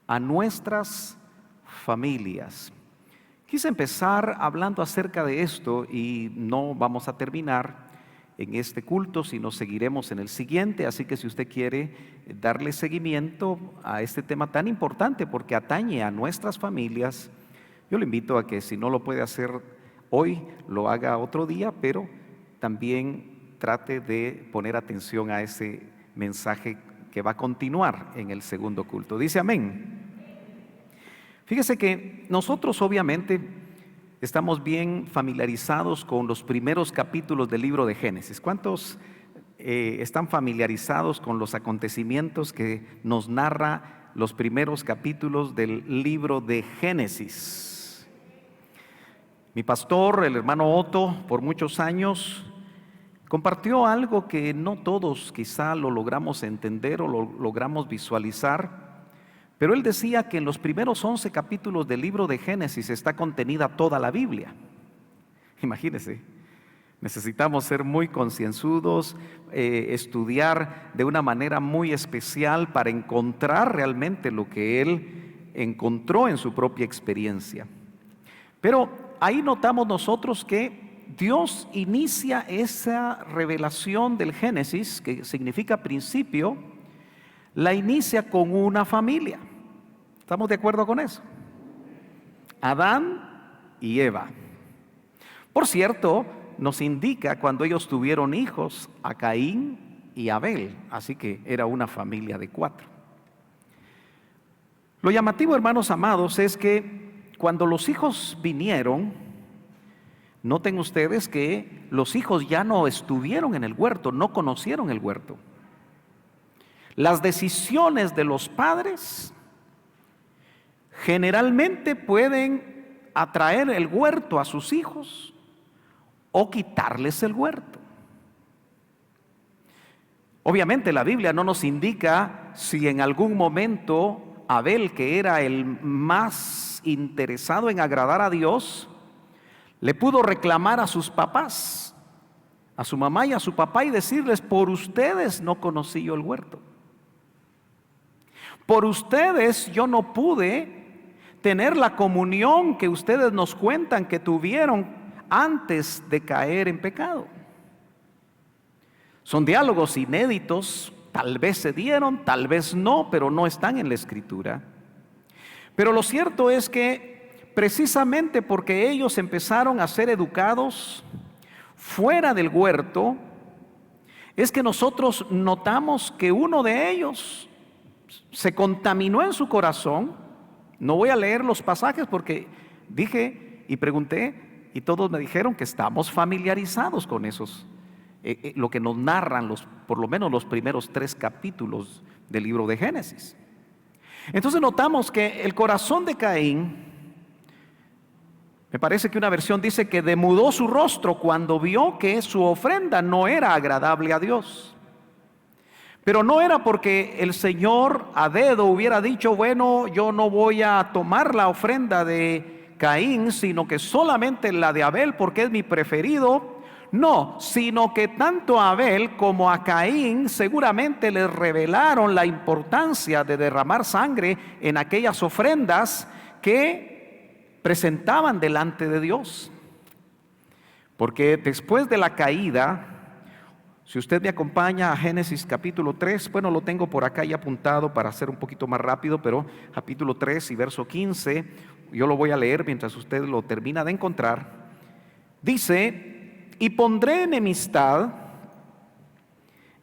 a nuestras familias. Quise empezar hablando acerca de esto y no vamos a terminar en este culto, sino seguiremos en el siguiente. Así que si usted quiere darle seguimiento a este tema tan importante porque atañe a nuestras familias, yo le invito a que si no lo puede hacer hoy, lo haga otro día, pero también trate de poner atención a ese mensaje que va a continuar en el segundo culto. Dice amén. Fíjese que nosotros obviamente estamos bien familiarizados con los primeros capítulos del libro de Génesis. ¿Cuántos están familiarizados con los acontecimientos que nos narra los primeros capítulos del libro de Génesis? Mi pastor, el hermano Otto, por muchos años compartió algo que no todos quizá lo logramos entender o lo logramos visualizar. Pero él decía que en los primeros 11 capítulos del libro de Génesis está contenida toda la Biblia. Imagínense, necesitamos ser muy concienzudos, estudiar de una manera muy especial para encontrar realmente lo que él encontró en su propia experiencia. Pero ahí notamos nosotros que Dios inicia esa revelación del Génesis, que significa principio, la inicia con una familia. ¿Estamos de acuerdo con eso? Adán y Eva. Por cierto, nos indica cuando ellos tuvieron hijos, a Caín y Abel, así que era una familia de 4. Lo llamativo, hermanos amados, es que cuando los hijos vinieron, noten ustedes que los hijos ya no estuvieron en el huerto, no conocieron el huerto. Las decisiones de los padres generalmente pueden atraer el huerto a sus hijos o quitarles el huerto. Obviamente la Biblia no nos indica si en algún momento Abel, que era el más interesado en agradar a Dios, le pudo reclamar a sus papás, a su mamá y a su papá, y decirles: por ustedes no conocí yo el huerto. Por ustedes yo no pude tener la comunión que ustedes nos cuentan que tuvieron antes de caer en pecado. Son diálogos inéditos, tal vez se dieron, tal vez no, pero no están en la Escritura. Pero lo cierto es que precisamente porque ellos empezaron a ser educados fuera del huerto, es que nosotros notamos que uno de ellos se contaminó en su corazón. No voy a leer los pasajes porque dije y pregunté y todos me dijeron que estamos familiarizados con esos, lo que nos narran por lo menos los primeros 3 capítulos del libro de Génesis. Entonces notamos que el corazón de Caín, me parece que una versión dice que demudó su rostro cuando vio que su ofrenda no era agradable a Dios. Pero no era porque el Señor a dedo hubiera dicho: bueno, yo no voy a tomar la ofrenda de Caín, sino que solamente la de Abel porque es mi preferido. No, sino que tanto a Abel como a Caín seguramente les revelaron la importancia de derramar sangre en aquellas ofrendas que presentaban delante de Dios. Porque después de la caída, si usted me acompaña a Génesis capítulo 3, bueno, lo tengo por acá ya apuntado para hacer un poquito más rápido, pero capítulo 3 y verso 15, yo lo voy a leer mientras usted lo termina de encontrar. Dice: y pondré enemistad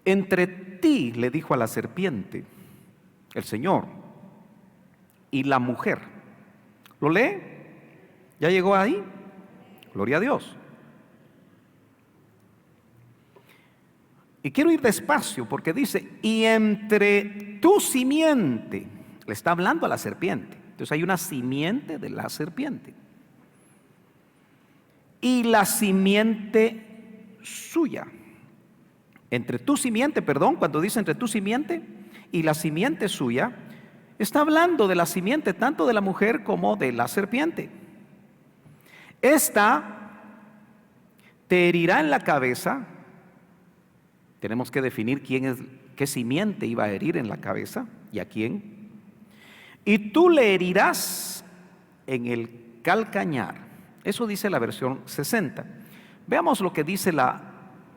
entre ti, le dijo a la serpiente el Señor, y la mujer. ¿Lo lee? ¿Ya llegó ahí? Gloria a Dios. Y quiero ir despacio porque dice: y entre tu simiente, le está hablando a la serpiente. Entonces hay una simiente de la serpiente. Y la simiente suya. Entre tu simiente, perdón, cuando dice entre tu simiente y la simiente suya, está hablando de la simiente tanto de la mujer como de la serpiente. Esta te herirá en la cabeza. Tenemos que definir qué simiente iba a herir en la cabeza y a quién. y tú le herirás en el calcañar. Eso dice la versión 60. Veamos lo que dice la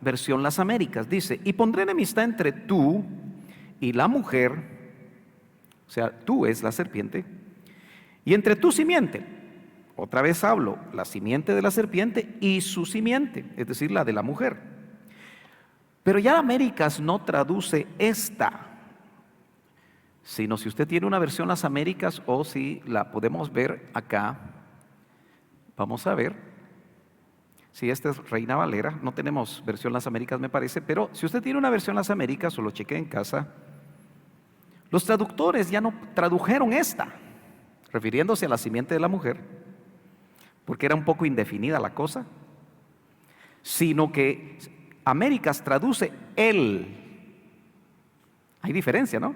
versión Las Américas. Dice: y pondré enemistad entre tú y la mujer, o sea, tú es la serpiente, y entre tu simiente. Otra vez hablo, la simiente de la serpiente y su simiente, es decir, la de la mujer. Pero ya Américas no traduce esta, sino si usted tiene una versión Las Américas o si la podemos ver acá, vamos a ver. Si esta es Reina Valera, no tenemos versión Las Américas me parece, pero si usted tiene una versión Las Américas o lo chequea en casa, los traductores ya no tradujeron esta, refiriéndose a la simiente de la mujer, porque era un poco indefinida la cosa, sino que Américas traduce él. Hay diferencia, ¿no?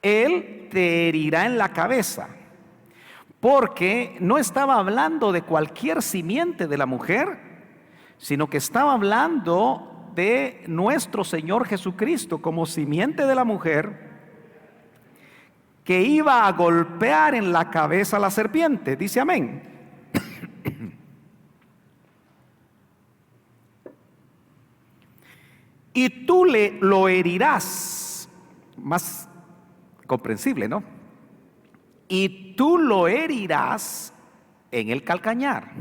Él te herirá en la cabeza, porque no estaba hablando de cualquier simiente de la mujer, sino que estaba hablando de nuestro Señor Jesucristo como simiente de la mujer, que iba a golpear en la cabeza a la serpiente. Dice amén. Y tú lo herirás. Más comprensible, ¿no? Y tú lo herirás en el calcañar.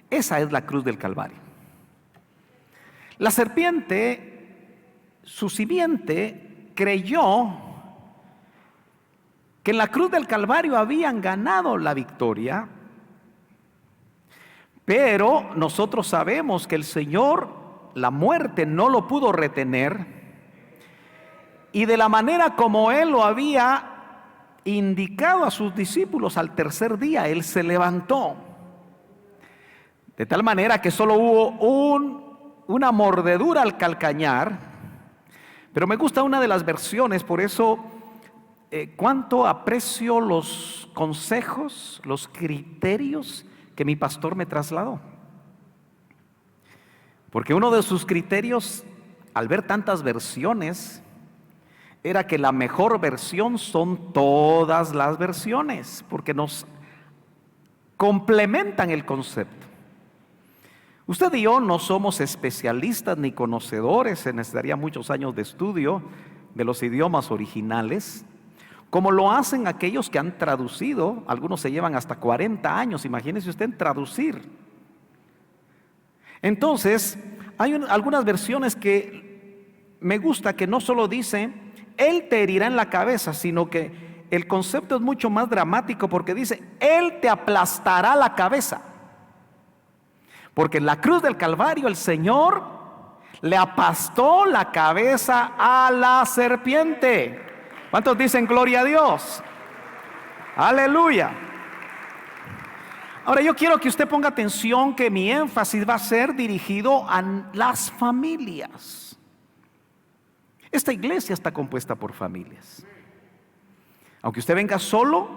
Esa es la cruz del Calvario. La serpiente, su simiente, creyó que en la cruz del Calvario habían ganado la victoria, pero nosotros sabemos que el Señor, la muerte no lo pudo retener, y de la manera como Él lo había indicado a sus discípulos, al tercer día Él se levantó, de tal manera que solo hubo una mordedura al calcañar. Pero me gusta una de las versiones, por eso cuánto aprecio los consejos, los criterios que mi pastor me trasladó. Porque uno de sus criterios, al ver tantas versiones, era que la mejor versión son todas las versiones, porque nos complementan el concepto. Usted y yo no somos especialistas ni conocedores, se necesitaría muchos años de estudio de los idiomas originales, como lo hacen aquellos que han traducido. Algunos se llevan hasta 40 años, imagínese usted en traducir. Entonces, hay algunas versiones que me gusta, que no solo dice, Él te herirá en la cabeza, sino que el concepto es mucho más dramático, porque dice, Él te aplastará la cabeza. Porque en la cruz del Calvario el Señor le aplastó la cabeza a la serpiente. ¿Cuántos dicen gloria a Dios? Aleluya. Ahora yo quiero que usted ponga atención, que mi énfasis va a ser dirigido a las familias. Esta iglesia está compuesta por familias. Aunque usted venga solo,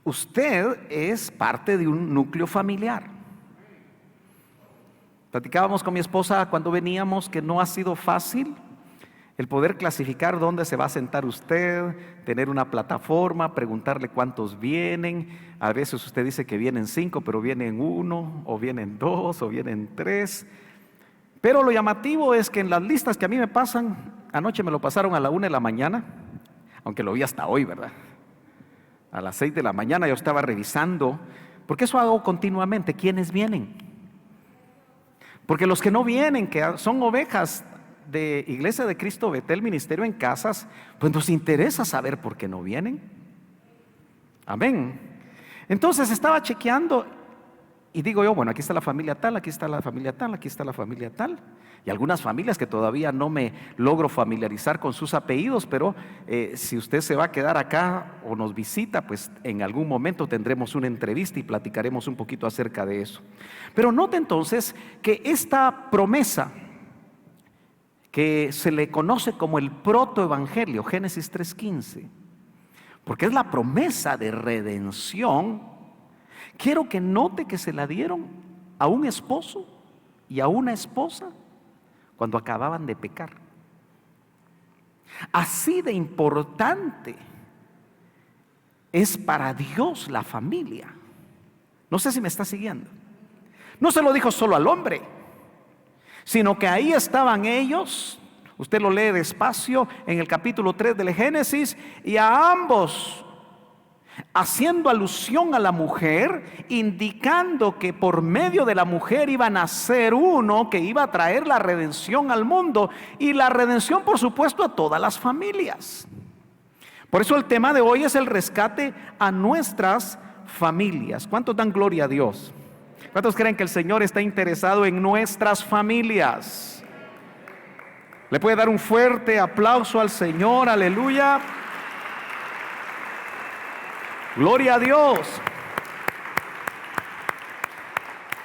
usted es parte de un núcleo familiar. Platicábamos con mi esposa cuando veníamos que no ha sido fácil el poder clasificar dónde se va a sentar usted, tener una plataforma, preguntarle cuántos vienen. A veces usted dice que vienen 5, pero vienen 1, o vienen 2, o vienen 3. Pero lo llamativo es que en las listas que a mí me pasan, anoche me lo pasaron a la 1 de la mañana, aunque lo vi hasta hoy, ¿verdad? A las 6 de la mañana yo estaba revisando, porque eso hago continuamente, ¿quiénes vienen? Porque los que no vienen, que son ovejas de Iglesia de Cristo Betel, Ministerio en Casas, pues nos interesa saber por qué no vienen. Amén. Entonces estaba chequeando y digo yo, bueno, aquí está la familia tal, aquí está la familia tal, aquí está la familia tal. Y algunas familias que todavía no me logro familiarizar con sus apellidos, pero si usted se va a quedar acá o nos visita, pues en algún momento tendremos una entrevista y platicaremos un poquito acerca de eso. Pero note entonces que esta promesa, que se le conoce como el protoevangelio, Génesis 3:15, porque es la promesa de redención, quiero que note que se la dieron a un esposo y a una esposa cuando acababan de pecar. Así de importante es para Dios la familia. No sé si me está siguiendo. No se lo dijo solo al hombre, sino que ahí estaban ellos. Usted lo lee despacio en el capítulo 3 del Génesis, y a ambos, haciendo alusión a la mujer, indicando que por medio de la mujer iba a nacer uno que iba a traer la redención al mundo, y la redención, por supuesto, a todas las familias. Por eso el tema de hoy es el rescate a nuestras familias. ¿Cuántos dan gloria a Dios? ¿Cuántos creen que el Señor está interesado en nuestras familias? ¿Le puede dar un fuerte aplauso al Señor? Aleluya. Gloria a Dios.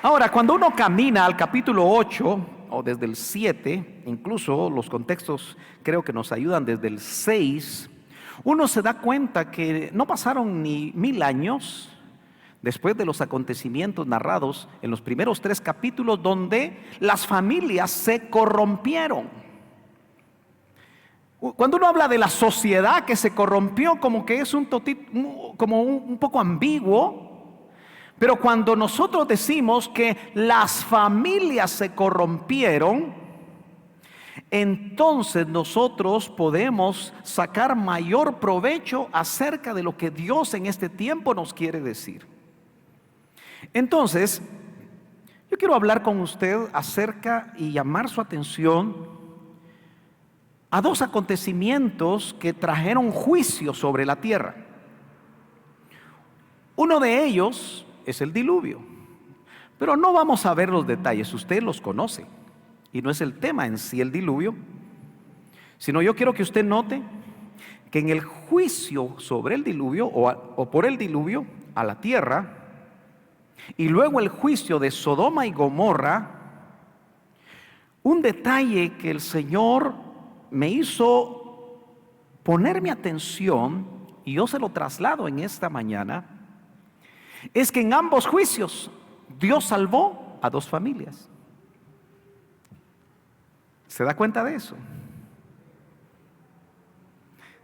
Ahora, cuando uno camina al capítulo 8 o desde el 7, incluso los contextos creo que nos ayudan desde el 6, uno se da cuenta que no pasaron ni 1000 años después de los acontecimientos narrados en los primeros 3 capítulos, donde las familias se corrompieron. Cuando uno habla de la sociedad que se corrompió, como que es un poco ambiguo, pero cuando nosotros decimos que las familias se corrompieron, entonces nosotros podemos sacar mayor provecho acerca de lo que Dios en este tiempo nos quiere decir. Entonces, yo quiero hablar con usted acerca y llamar su atención a 2 acontecimientos que trajeron juicio sobre la tierra. Uno de ellos es el diluvio, pero no vamos a ver los detalles, usted los conoce. Y no es el tema en sí el diluvio, sino yo quiero que usted note que en el juicio sobre el diluvio o por el diluvio a la tierra, y luego el juicio de Sodoma y Gomorra, un detalle que el Señor me hizo ponerme atención, y yo se lo traslado en esta mañana, es que en ambos juicios Dios salvó a 2 familias. ¿Se da cuenta de eso?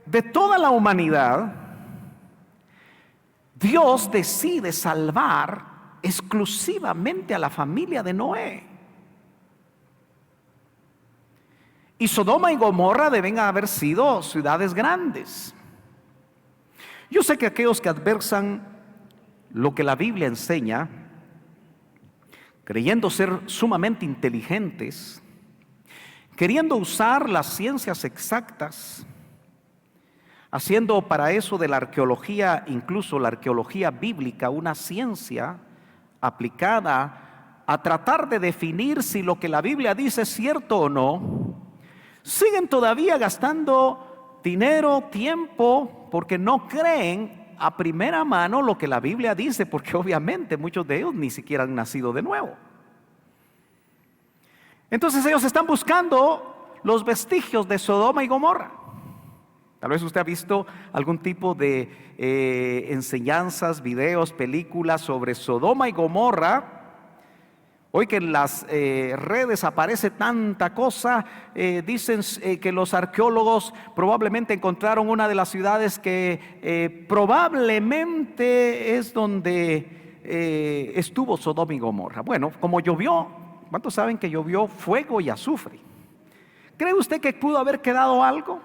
De toda la humanidad, Dios decide salvar exclusivamente a la familia de Noé. Y Sodoma y Gomorra deben haber sido ciudades grandes. Yo sé que aquellos que adversan lo que la Biblia enseña, creyendo ser sumamente inteligentes, queriendo usar las ciencias exactas, haciendo para eso de la arqueología, incluso la arqueología bíblica, una ciencia aplicada a tratar de definir si lo que la Biblia dice es cierto o no, siguen todavía gastando dinero, tiempo, porque no creen a primera mano lo que la Biblia dice, porque obviamente muchos de ellos ni siquiera han nacido de nuevo. Entonces ellos están buscando los vestigios de Sodoma y Gomorra. Tal vez usted ha visto algún tipo de enseñanzas, videos, películas sobre Sodoma y Gomorra. Hoy que en las redes aparece tanta cosa, dicen que los arqueólogos probablemente encontraron una de las ciudades que probablemente es donde estuvo Sodoma y Gomorra. Bueno, como llovió, ¿cuántos saben que llovió fuego y azufre? ¿Cree usted que pudo haber quedado algo?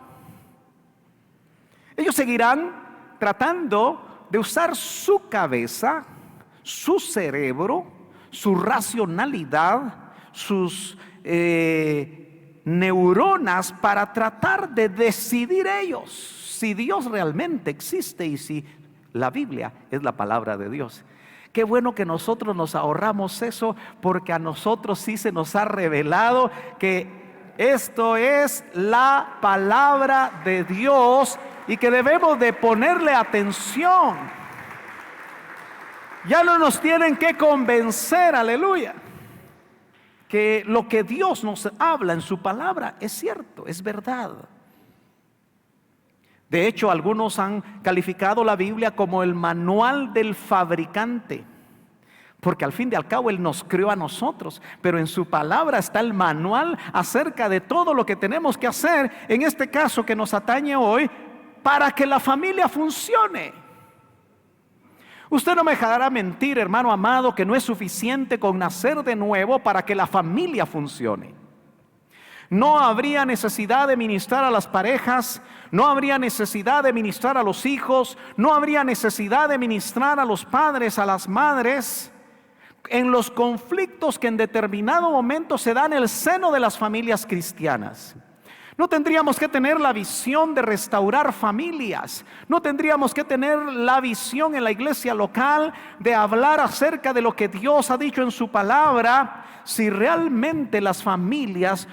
Ellos seguirán tratando de usar su cabeza, su cerebro, su racionalidad, sus neuronas para tratar de decidir ellos si Dios realmente existe y si la Biblia es la palabra de Dios. Qué bueno que nosotros nos ahorramos eso, porque a nosotros sí se nos ha revelado que esto es la palabra de Dios y que debemos de ponerle atención. Ya no nos tienen que convencer, aleluya, que lo que Dios nos habla en su palabra es cierto, es verdad. De hecho, algunos han calificado la Biblia como el manual del fabricante, Porque al fin y al cabo Él nos creó a nosotros, pero en su palabra está el manual acerca de todo lo que tenemos que hacer, en este caso que nos atañe hoy, para que la familia funcione. Usted no me dejará mentir, hermano amado, que no es suficiente con nacer de nuevo para que la familia funcione. No habría necesidad de ministrar a las parejas, no habría necesidad de ministrar a los hijos, no habría necesidad de ministrar a los padres, a las madres, en los conflictos que en determinado momento se dan en el seno de las familias cristianas. No tendríamos que tener la visión de restaurar familias. No tendríamos que tener la visión en la iglesia local de hablar acerca de lo que Dios ha dicho en su palabra, si realmente las familias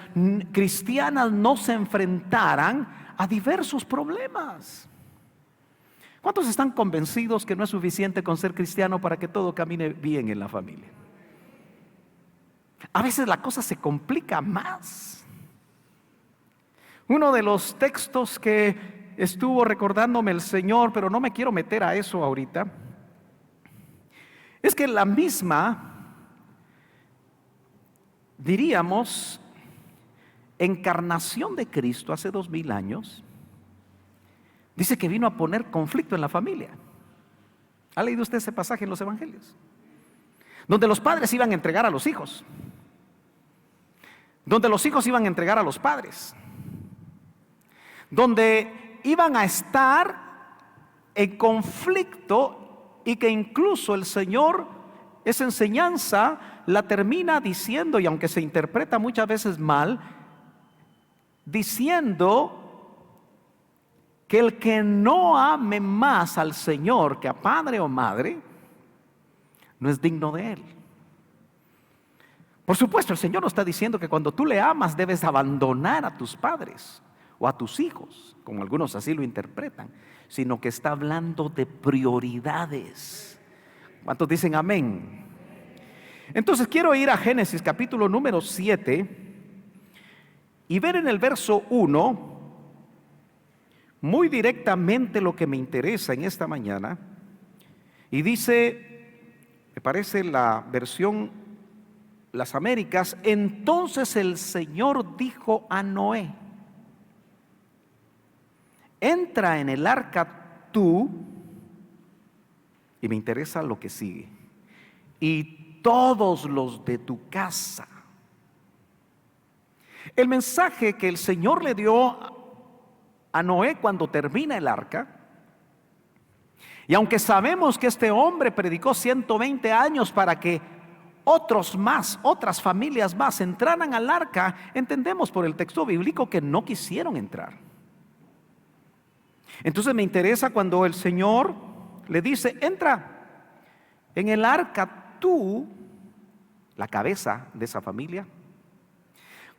cristianas no se enfrentaran a diversos problemas. ¿Cuántos están convencidos que no es suficiente con ser cristiano para que todo camine bien en la familia? A veces la cosa se complica más. Uno de los textos que estuvo recordándome el Señor, pero no me quiero meter a eso ahorita, es que la misma, diríamos, encarnación de Cristo hace 2000 años, dice que vino a poner conflicto en la familia. ¿Ha leído usted ese pasaje en los evangelios? Donde los padres iban a entregar a los hijos, donde los hijos iban a entregar a los padres, donde iban a estar en conflicto, y que incluso el Señor esa enseñanza la termina diciendo, y aunque se interpreta muchas veces mal, diciendo que el que no ame más al Señor que a padre o madre no es digno de Él. Por supuesto, el Señor no está diciendo que cuando tú le amas debes abandonar a tus padres o a tus hijos, como algunos así lo interpretan, sino que está hablando de prioridades. ¿Cuántos dicen amén? Entonces quiero ir a Génesis capítulo número 7 y ver en el verso 1 muy directamente lo que me interesa en esta mañana. Y dice, me parece la versión Las Américas: entonces el Señor dijo a Noé: entra en el arca tú, y me interesa lo que sigue, y todos los de tu casa. El mensaje que el Señor le dio a Noé cuando termina el arca, y aunque sabemos que este hombre predicó 120 años para que otros más, otras familias más entraran al arca, entendemos por el texto bíblico que no quisieron entrar. Entonces me interesa cuando el Señor le dice: entra en el arca tú, la cabeza de esa familia.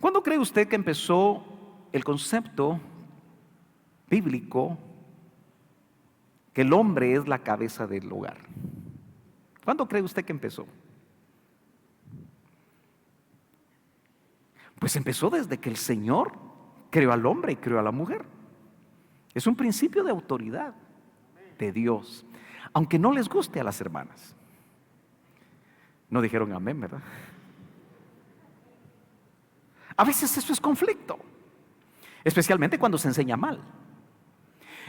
¿Cuándo cree usted que empezó el concepto bíblico que el hombre es la cabeza del hogar? ¿Cuándo cree usted que empezó? Pues empezó desde que el Señor creó al hombre y creó a la mujer. Es un principio de autoridad de Dios, aunque no les guste a las hermanas. No dijeron amén, ¿verdad? A veces eso es conflicto, especialmente cuando se enseña mal.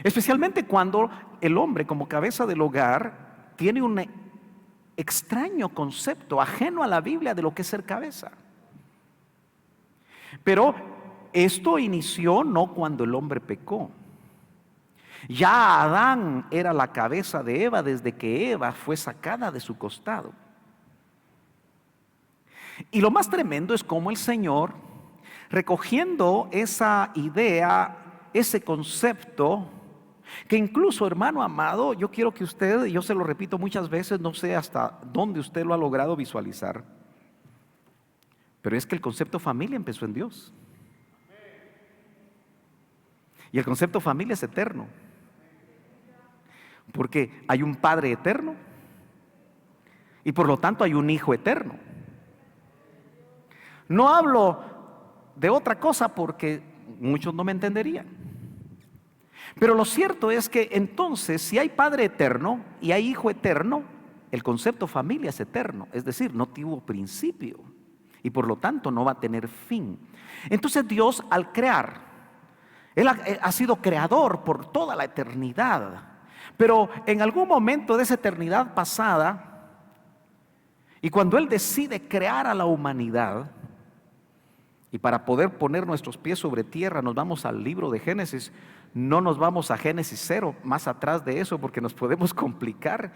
Especialmente cuando el hombre, como cabeza del hogar, tiene un extraño concepto ajeno a la Biblia de lo que es ser cabeza. Pero esto inició no cuando el hombre pecó. Ya Adán era la cabeza de Eva desde que Eva fue sacada de su costado. Y lo más tremendo es cómo el Señor, recogiendo esa idea, ese concepto, que incluso, hermano amado, yo quiero que usted, yo se lo repito muchas veces, no sé hasta dónde usted lo ha logrado visualizar, pero es que el concepto familia empezó en Dios. Y el concepto familia es eterno, porque hay un Padre eterno y por lo tanto hay un Hijo eterno. No hablo de otra cosa porque muchos no me entenderían. Pero lo cierto es que entonces, si hay Padre eterno y hay Hijo eterno, el concepto familia es eterno, es decir, no tuvo principio y por lo tanto no va a tener fin. Entonces Dios al crear, Él ha sido creador por toda la eternidad, pero en algún momento de esa eternidad pasada, y cuando Él decide crear a la humanidad, y para poder poner nuestros pies sobre tierra nos vamos al libro de Génesis, no nos vamos a Génesis 0, más atrás de eso porque nos podemos complicar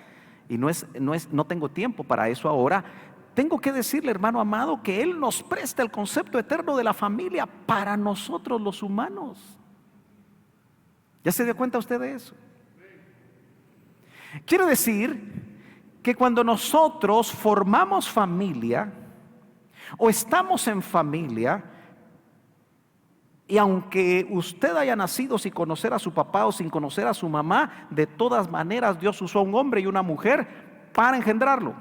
y no tengo tiempo para eso ahora. Tengo que decirle, hermano amado, que Él nos presta el concepto eterno de la familia para nosotros los humanos. ¿Ya se dio cuenta usted de eso? Quiere decir que cuando nosotros formamos familia o estamos en familia, y aunque usted haya nacido sin conocer a su papá o sin conocer a su mamá, de todas maneras Dios usó a un hombre y una mujer para engendrarlo.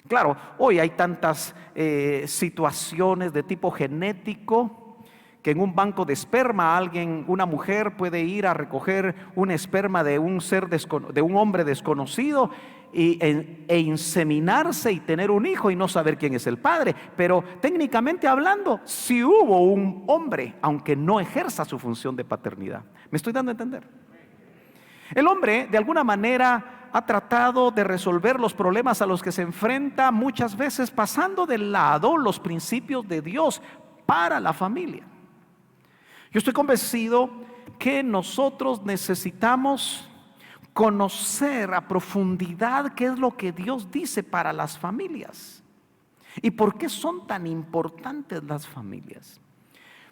Claro, hoy hay tantas situaciones de tipo genético, que en un banco de esperma una mujer puede ir a recoger un esperma de un hombre desconocido e inseminarse y tener un hijo y no saber quién es el padre. Pero técnicamente hablando, sí hubo un hombre, aunque no ejerza su función de paternidad. ¿Me estoy dando a entender? El hombre, de alguna manera, ha tratado de resolver los problemas a los que se enfrenta, muchas veces pasando de lado los principios de Dios para la familia. Yo estoy convencido que nosotros necesitamos conocer a profundidad qué es lo que Dios dice para las familias y por qué son tan importantes las familias.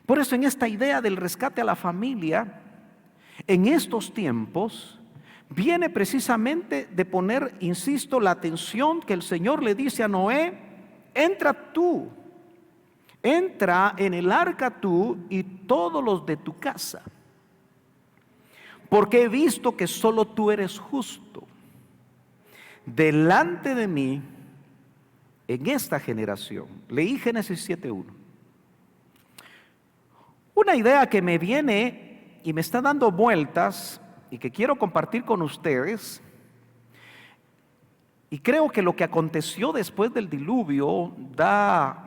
Por eso en esta idea del rescate a la familia, en estos tiempos, viene precisamente de poner, insisto, la atención que el Señor le dice a Noé: entra en el arca tú y todos los de tu casa, porque he visto que solo tú eres justo delante de mí en esta generación. Leí Génesis 7:1. Una idea que me viene y me está dando vueltas y que quiero compartir con ustedes, y creo que lo que aconteció después del diluvio da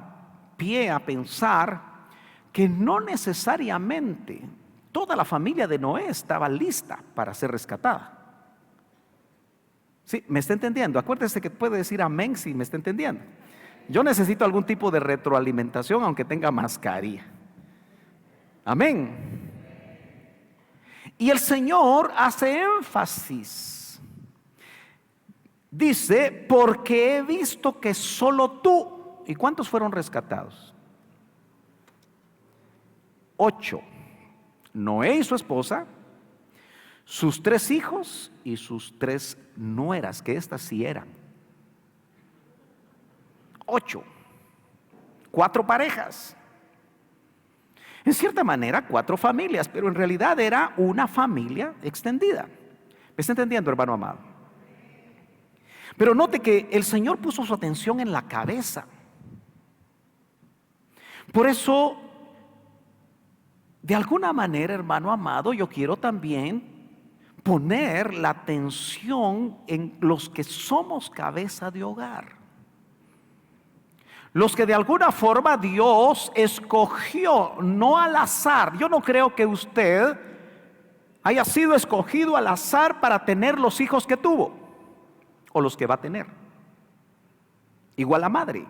pie a pensar que no necesariamente toda la familia de Noé estaba lista para ser rescatada. ¿Sí? ¿Me está entendiendo? Acuérdese que puede decir amén si me está entendiendo. Yo necesito algún tipo de retroalimentación aunque tenga mascarilla. Amén. Y el Señor hace énfasis. Dice: porque he visto que solo tú. ¿Y cuántos fueron rescatados? 8. Noé y su esposa, sus 3 hijos y sus 3 nueras, que estas sí eran. 8. 4 parejas. En cierta manera 4 familias, pero en realidad era una familia extendida. ¿Me está entendiendo, hermano amado? Pero note que el Señor puso su atención en la cabeza. Por eso, de alguna manera, hermano amado, yo quiero también poner la atención en los que somos cabeza de hogar. Los que de alguna forma Dios escogió, no al azar. Yo no creo que usted haya sido escogido al azar para tener los hijos que tuvo o los que va a tener. Igual la madre.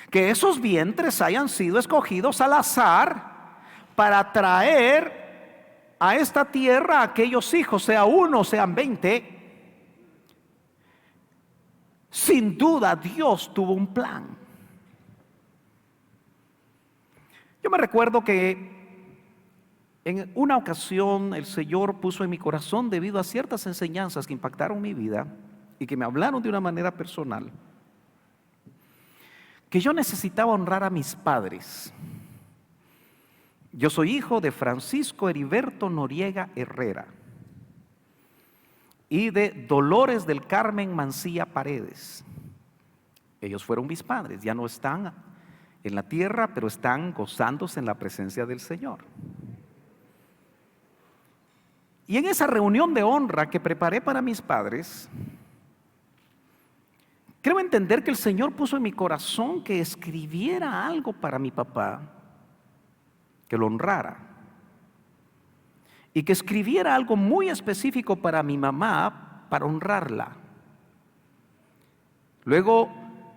Que esos vientres hayan sido escogidos al azar para traer a esta tierra a aquellos hijos, sea uno, sean 20. Sin duda Dios tuvo un plan. Yo me recuerdo que en una ocasión el Señor puso en mi corazón, debido a ciertas enseñanzas que impactaron mi vida y que me hablaron de una manera personal, que yo necesitaba honrar a mis padres. Yo soy hijo de Francisco Heriberto Noriega Herrera y de Dolores del Carmen Mancilla Paredes. Ellos fueron mis padres, ya no están en la tierra, pero están gozándose en la presencia del Señor. Y en esa reunión de honra que preparé para mis padres, creo entender que el Señor puso en mi corazón que escribiera algo para mi papá, que lo honrara, y que escribiera algo muy específico para mi mamá, para honrarla. Luego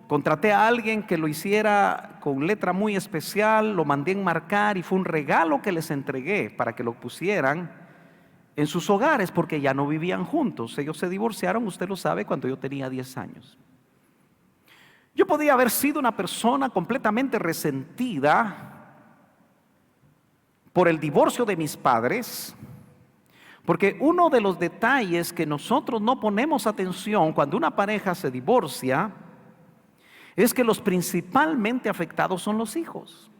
contraté a alguien que lo hiciera con letra muy especial, lo mandé enmarcar y fue un regalo que les entregué para que lo pusieran en sus hogares, porque ya no vivían juntos. Ellos se divorciaron, usted lo sabe, cuando yo tenía 10 años. Yo podía haber sido una persona completamente resentida por el divorcio de mis padres, porque uno de los detalles que nosotros no ponemos atención cuando una pareja se divorcia es que los principalmente afectados son los hijos.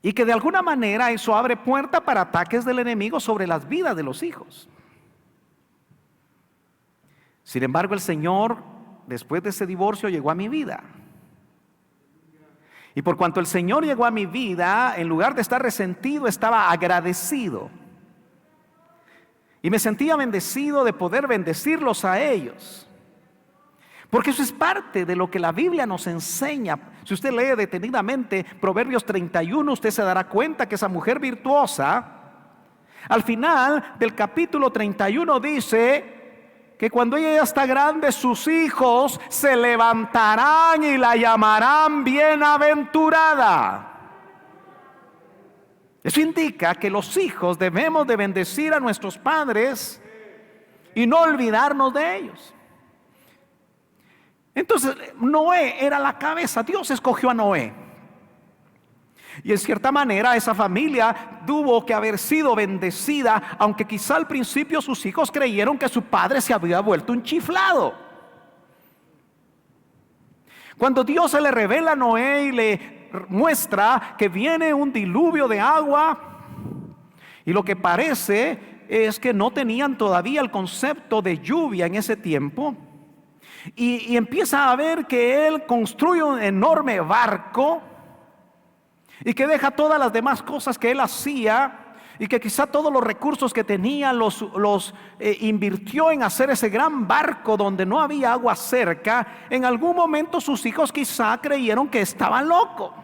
Y que de alguna manera eso abre puerta para ataques del enemigo sobre las vidas de los hijos. Sin embargo, el Señor, después de ese divorcio, llegó a mi vida. Y por cuanto el Señor llegó a mi vida, en lugar de estar resentido, estaba agradecido. Y me sentía bendecido de poder bendecirlos a ellos. Porque eso es parte de lo que la Biblia nos enseña. Si usted lee detenidamente Proverbios 31, usted se dará cuenta que esa mujer virtuosa, al final del capítulo 31 dice que cuando ella ya está grande, sus hijos se levantarán y la llamarán bienaventurada. Eso indica que los hijos debemos de bendecir a nuestros padres y no olvidarnos de ellos. Entonces Noé era la cabeza. Dios escogió a Noé. Y en cierta manera esa familia tuvo que haber sido bendecida, aunque quizá al principio sus hijos creyeron que su padre se había vuelto un chiflado. Cuando Dios se le revela a Noé y le muestra que viene un diluvio de agua, y lo que parece es que no tenían todavía el concepto de lluvia en ese tiempo, y empieza a ver que él construye un enorme barco y que deja todas las demás cosas que él hacía, y que quizá todos los recursos que tenía los invirtió en hacer ese gran barco donde no había agua cerca. En algún momento sus hijos quizá creyeron que estaba loco,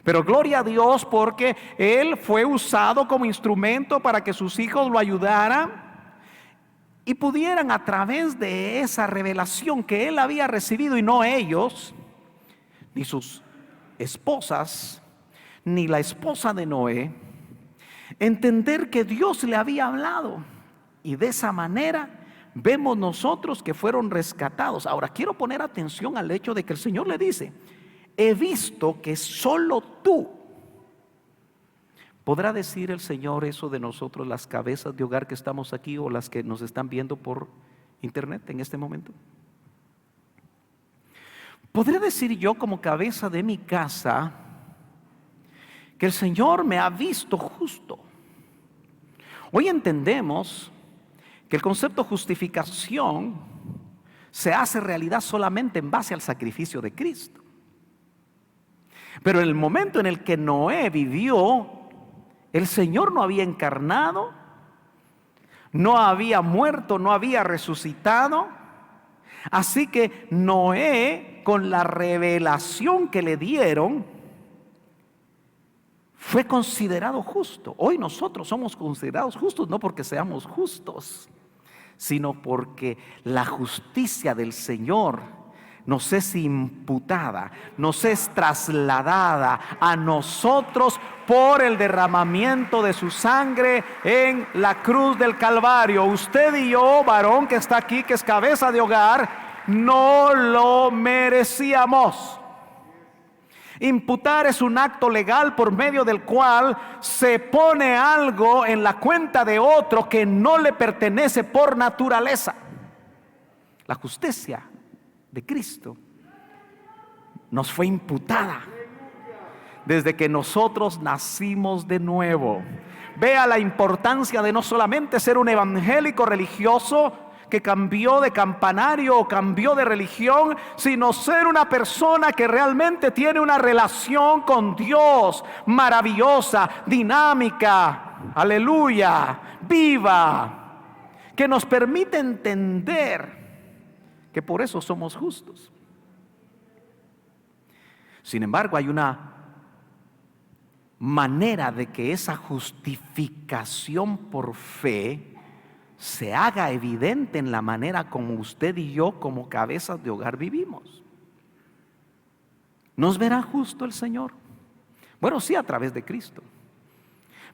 pero gloria a Dios, porque él fue usado como instrumento para que sus hijos lo ayudaran y pudieran, a través de esa revelación que él había recibido, y no ellos, ni sus esposas, ni la esposa de Noé, entender que Dios le había hablado. Y de esa manera vemos nosotros que fueron rescatados. Ahora quiero poner atención al hecho de que el Señor le dice: he visto que solo tú. ¿Podrá decir el Señor eso de nosotros, las cabezas de hogar que estamos aquí o las que nos están viendo por internet en este momento? ¿Podré decir yo, como cabeza de mi casa, que el Señor me ha visto justo? Hoy entendemos que el concepto justificación se hace realidad solamente en base al sacrificio de Cristo. Pero en el momento en el que Noé vivió, el Señor no había encarnado, no había muerto, no había resucitado. Así que Noé, con la revelación que le dieron, fue considerado justo. Hoy nosotros somos considerados justos no porque seamos justos, sino porque la justicia del Señor nos es imputada, nos es trasladada a nosotros por el derramamiento de su sangre en la cruz del Calvario. Usted y yo, varón que está aquí, que es cabeza de hogar, no lo merecíamos. Imputar es un acto legal por medio del cual se pone algo en la cuenta de otro que no le pertenece por naturaleza. La justicia de Cristo nos fue imputada desde que nosotros nacimos de nuevo. Vea la importancia de no solamente ser un evangélico religioso que cambió de campanario o cambió de religión, sino ser una persona que realmente tiene una relación con Dios maravillosa, dinámica, aleluya, viva, que nos permite entender que por eso somos justos. Sin embargo, hay una manera de que esa justificación por fe se haga evidente en la manera como usted y yo como cabezas de hogar vivimos. ¿Nos verá justo el Señor? Bueno, sí, a través de Cristo,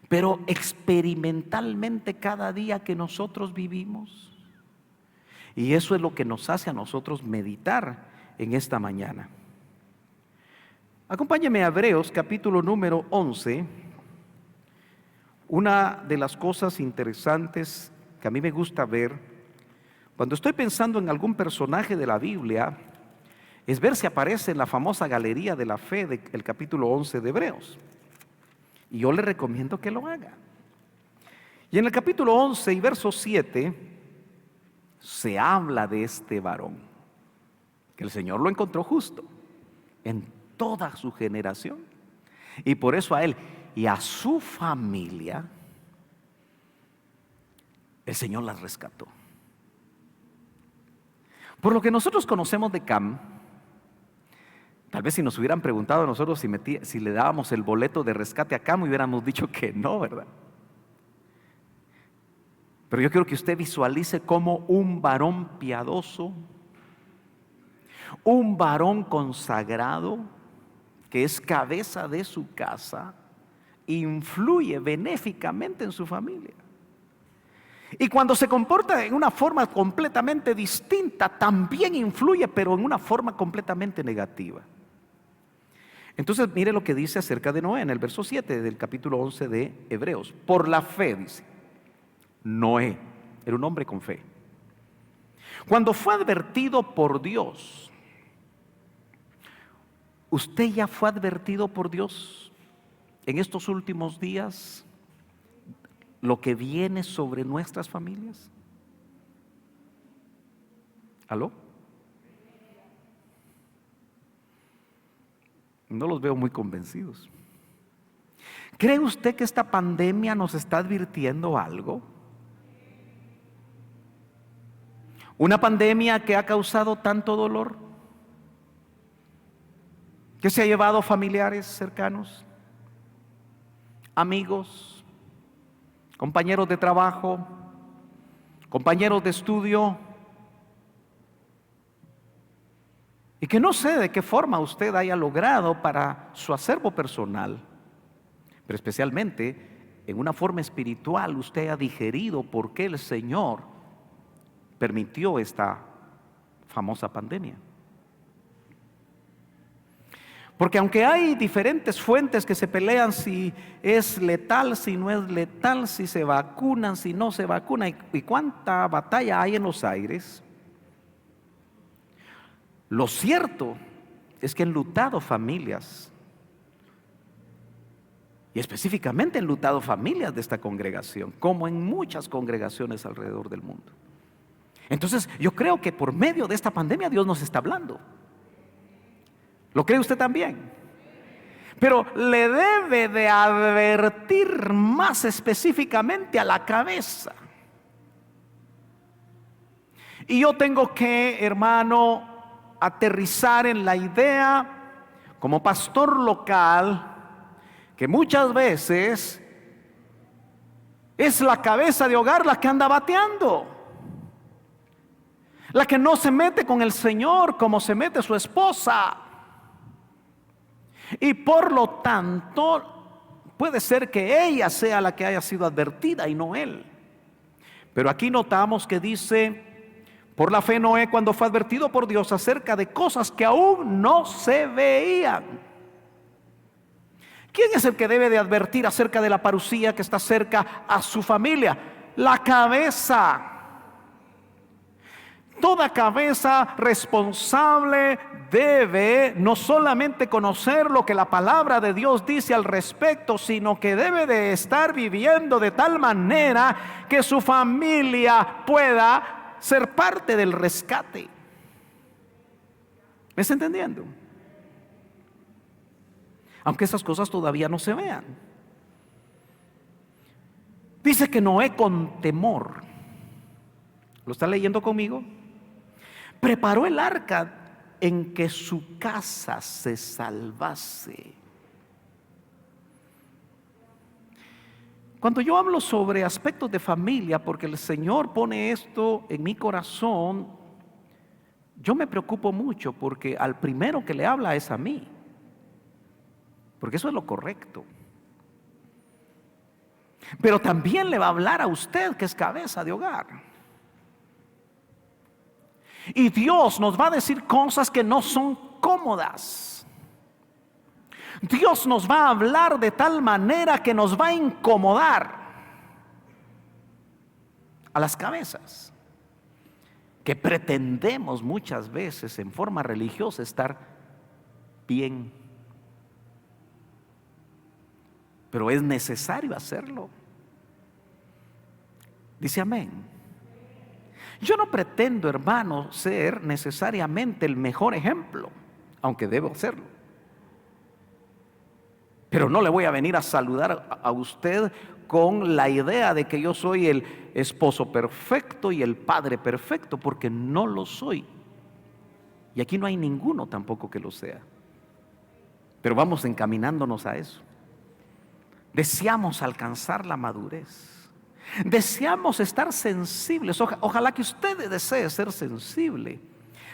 pero experimentalmente cada día que nosotros vivimos. Y eso es lo que nos hace a nosotros meditar en esta mañana. Acompáñeme a Hebreos capítulo número 11. Una de las cosas interesantes que a mí me gusta ver cuando estoy pensando en algún personaje de la Biblia es ver si aparece en la famosa galería de la fe del capítulo 11 de Hebreos. Y yo le recomiendo que lo haga. Y en el capítulo 11 y verso 7 se habla de este varón, que el Señor lo encontró justo en toda su generación, y por eso a él y a su familia el Señor las rescató. Por lo que nosotros conocemos de Cam, tal vez si nos hubieran preguntado a nosotros si le dábamos el boleto de rescate a Cam, hubiéramos dicho que no, ¿verdad? Pero yo quiero que usted visualice como un varón piadoso, un varón consagrado, que es cabeza de su casa, influye benéficamente en su familia. Y cuando se comporta en una forma completamente distinta, también influye, pero en una forma completamente negativa. Entonces, mire lo que dice acerca de Noé en el verso 7 del capítulo 11 de Hebreos. Por la fe, dice, Noé era un hombre con fe. Cuando fue advertido por Dios, ¿usted ya fue advertido por Dios en estos últimos días lo que viene sobre nuestras familias? ¿Aló? No los veo muy convencidos. ¿Cree usted que esta pandemia nos está advirtiendo algo? Una pandemia que ha causado tanto dolor, que se ha llevado familiares cercanos, amigos, compañeros de trabajo, compañeros de estudio, y que no sé de qué forma usted haya logrado para su acervo personal, pero especialmente en una forma espiritual usted ha digerido por qué el Señor permitió esta famosa pandemia. Porque aunque hay diferentes fuentes que se pelean si es letal, si no es letal, si se vacunan, si no se vacunan, y cuánta batalla hay en los aires, lo cierto es que han enlutado familias, y específicamente han enlutado familias de esta congregación, como en muchas congregaciones alrededor del mundo. Entonces yo creo que por medio de esta pandemia Dios nos está hablando. ¿Lo cree usted también? Pero le debe de advertir más específicamente a la cabeza. Y yo tengo que, hermano, aterrizar en la idea como pastor local, que muchas veces es la cabeza de hogar la que anda bateando, la que no se mete con el Señor como se mete su esposa. Y por lo tanto puede ser que ella sea la que haya sido advertida y no él. Pero aquí notamos que dice: por la fe Noé, cuando fue advertido por Dios acerca de cosas que aún no se veían. ¿Quién es el que debe de advertir acerca de la parucía que está cerca a su familia? La cabeza. Toda cabeza responsable debe no solamente conocer lo que la palabra de Dios dice al respecto, sino que debe de estar viviendo de tal manera que su familia pueda ser parte del rescate. ¿Me está entendiendo? Aunque esas cosas todavía no se vean. Dice que Noé con temor, ¿lo está leyendo conmigo? Preparó el arca en que su casa se salvase. Cuando yo hablo sobre aspectos de familia, porque el Señor pone esto en mi corazón, yo me preocupo mucho porque al primero que le habla es a mí, porque eso es lo correcto. Pero también le va a hablar a usted, que es cabeza de hogar. Y Dios nos va a decir cosas que no son cómodas. Dios nos va a hablar de tal manera que nos va a incomodar a las cabezas, que pretendemos muchas veces en forma religiosa estar bien. Pero es necesario hacerlo. Dice amén. Yo no pretendo, hermano, ser necesariamente el mejor ejemplo, aunque debo serlo. Pero no le voy a venir a saludar a usted con la idea de que yo soy el esposo perfecto y el padre perfecto, porque no lo soy. Y aquí no hay ninguno tampoco que lo sea. Pero vamos encaminándonos a eso. Deseamos alcanzar la madurez. Deseamos estar sensibles. Ojalá que usted desee ser sensible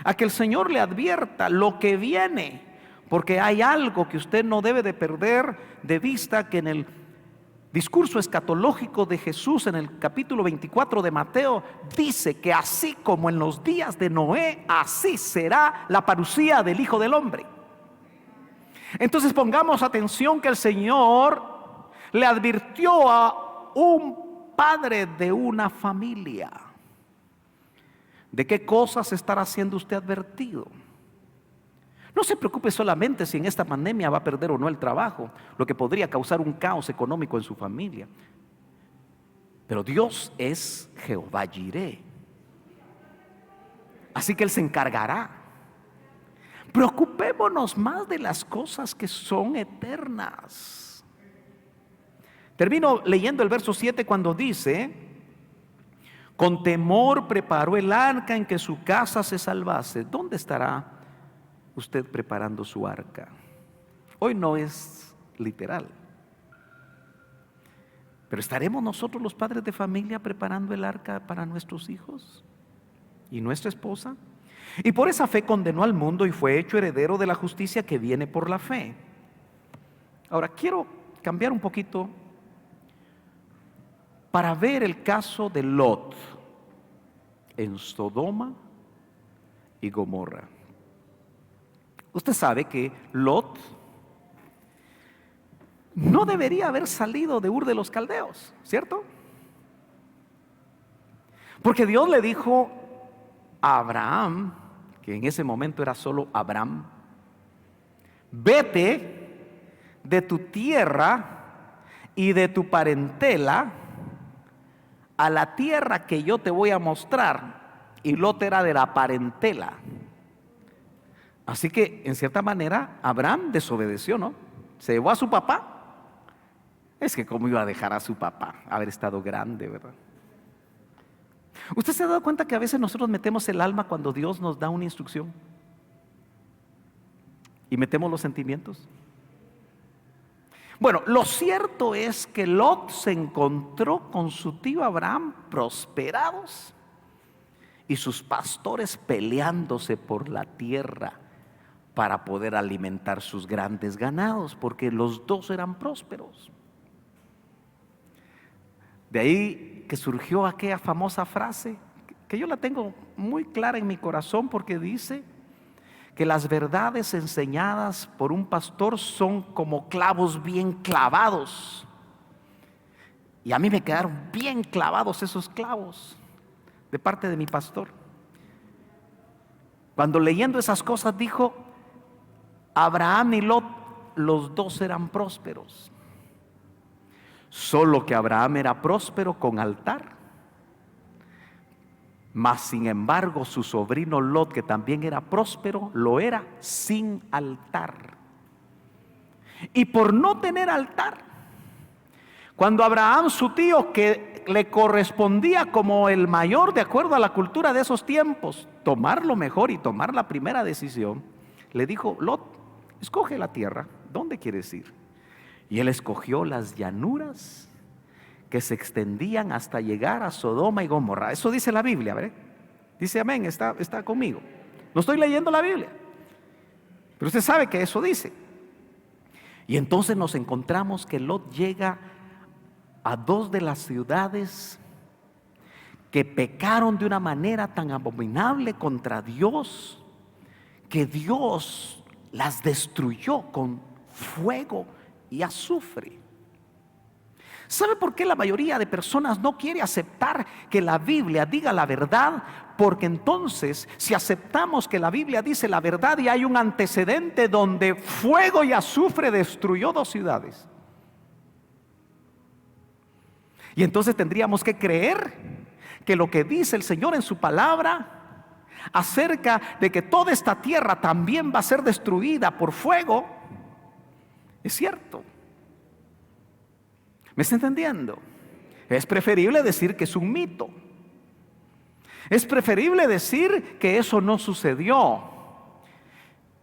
a que el Señor le advierta lo que viene. Porque hay algo que usted no debe de perder de vista, que en el discurso escatológico de Jesús en el capítulo 24 de Mateo dice que así como en los días de Noé, así será la parucía del Hijo del Hombre. Entonces pongamos atención que el Señor le advirtió a un padre de una familia. ¿De qué cosas estará siendo usted advertido? No se preocupe solamente si en esta pandemia va a perder o no el trabajo, lo que podría causar un caos económico en su familia. Pero Dios es Jehová Jireh. Así que Él se encargará. Preocupémonos más de las cosas que son eternas. Termino leyendo el verso 7 cuando dice: con temor preparó el arca en que su casa se salvase. ¿Dónde estará usted preparando su arca? Hoy no es literal, pero ¿estaremos nosotros los padres de familia preparando el arca para nuestros hijos y nuestra esposa? Y por esa fe condenó al mundo y fue hecho heredero de la justicia que viene por la fe. Ahora quiero cambiar un poquito para ver el caso de Lot en Sodoma y Gomorra. Usted sabe que Lot no debería haber salido de Ur de los Caldeos, ¿cierto? Porque Dios le dijo a Abraham, que en ese momento era solo Abraham: vete de tu tierra y de tu parentela a la tierra que yo te voy a mostrar. Y Lot era de la parentela. Así que en cierta manera Abraham desobedeció, ¿no? Se llevó a su papá. Es que cómo iba a dejar a su papá, haber estado grande, ¿verdad? ¿Usted se ha dado cuenta que a veces nosotros metemos el alma cuando Dios nos da una instrucción? Y metemos los sentimientos. Bueno, lo cierto es que Lot se encontró con su tío Abraham prosperados y sus pastores peleándose por la tierra para poder alimentar sus grandes ganados, porque los dos eran prósperos. De ahí que surgió aquella famosa frase, que yo la tengo muy clara en mi corazón, porque dice que las verdades enseñadas por un pastor son como clavos bien clavados. Y a mí me quedaron bien clavados esos clavos de parte de mi pastor. Cuando leyendo esas cosas dijo: Abraham y Lot, los dos eran prósperos. Solo que Abraham era próspero con altar, Mas sin embargo su sobrino Lot, que también era próspero, lo era sin altar. Y por no tener altar, cuando Abraham, su tío, que le correspondía como el mayor de acuerdo a la cultura de esos tiempos, tomar lo mejor y tomar la primera decisión, le dijo: Lot, escoge la tierra, ¿dónde quieres ir? Y él escogió las llanuras que se extendían hasta llegar a Sodoma y Gomorra. Eso dice la Biblia, ¿verdad? Dice amén, está conmigo. No estoy leyendo la Biblia, pero usted sabe que eso dice. Y entonces nos encontramos que Lot llega a dos de las ciudades que pecaron de una manera tan abominable contra Dios, que Dios las destruyó con fuego y azufre. ¿Sabe por qué la mayoría de personas no quiere aceptar que la Biblia diga la verdad? Porque entonces, si aceptamos que la Biblia dice la verdad y hay un antecedente donde fuego y azufre destruyó dos ciudades, y entonces tendríamos que creer que lo que dice el Señor en su palabra acerca de que toda esta tierra también va a ser destruida por fuego es cierto. ¿Me está entendiendo? Es preferible decir que es un mito. Es preferible decir que eso no sucedió.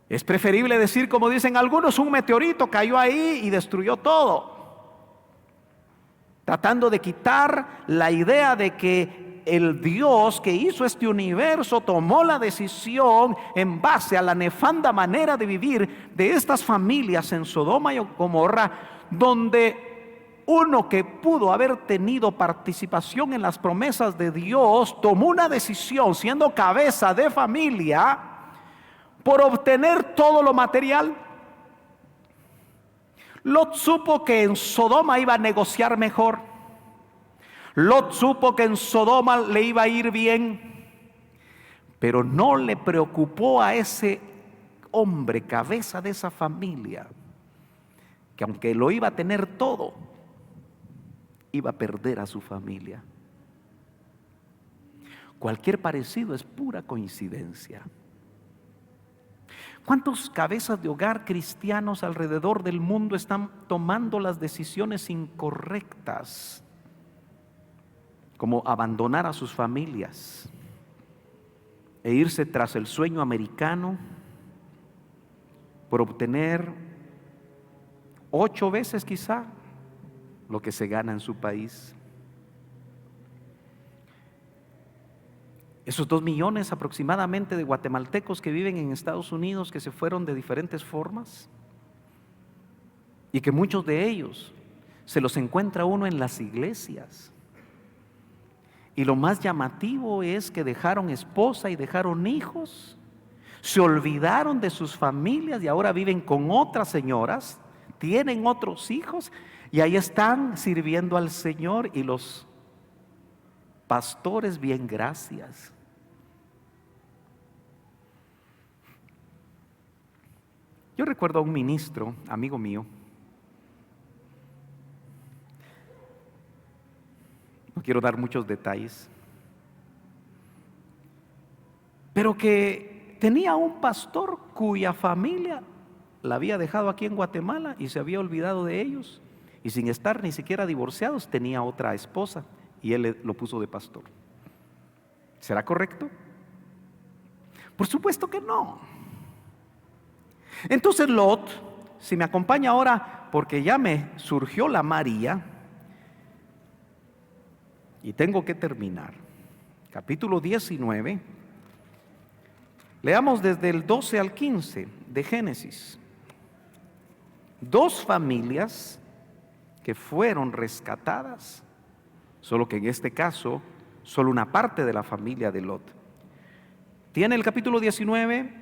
Es preferible decir, como dicen algunos, un meteorito cayó ahí y destruyó todo, tratando de quitar la idea de que el Dios que hizo este universo tomó la decisión en base a la nefanda manera de vivir de estas familias en Sodoma y Gomorra, donde uno que pudo haber tenido participación en las promesas de Dios tomó una decisión, siendo cabeza de familia, por obtener todo lo material. Lot supo que en Sodoma iba a negociar mejor. Lot supo que en Sodoma le iba a ir bien, pero no le preocupó a ese hombre, cabeza de esa familia, que aunque lo iba a tener todo, iba a perder a su familia. Cualquier parecido es pura coincidencia. ¿Cuántos cabezas de hogar cristianos alrededor del mundo están tomando las decisiones incorrectas, como abandonar a sus familias e irse tras el sueño americano por obtener 8 veces quizá lo que se gana en su país? Esos 2 millones aproximadamente de guatemaltecos que viven en Estados Unidos, que se fueron de diferentes formas, y que muchos de ellos se los encuentra uno en las iglesias. Y lo más llamativo es que dejaron esposa y dejaron hijos, se olvidaron de sus familias y ahora viven con otras señoras, tienen otros hijos y ahí están sirviendo al Señor, y los pastores, bien, gracias. Yo recuerdo a un ministro, amigo mío, no quiero dar muchos detalles, pero que tenía un pastor cuya familia la había dejado aquí en Guatemala y se había olvidado de ellos, y sin estar ni siquiera divorciados tenía otra esposa y él lo puso de pastor. ¿Será correcto? Por supuesto que no. Entonces Lot, si me acompaña ahora, porque ya me surgió la María y tengo que terminar. Capítulo 19, leamos desde el 12 al 15 de Génesis. 2 familias que fueron rescatadas, solo que en este caso solo una parte de la familia de Lot. Tiene el capítulo 19,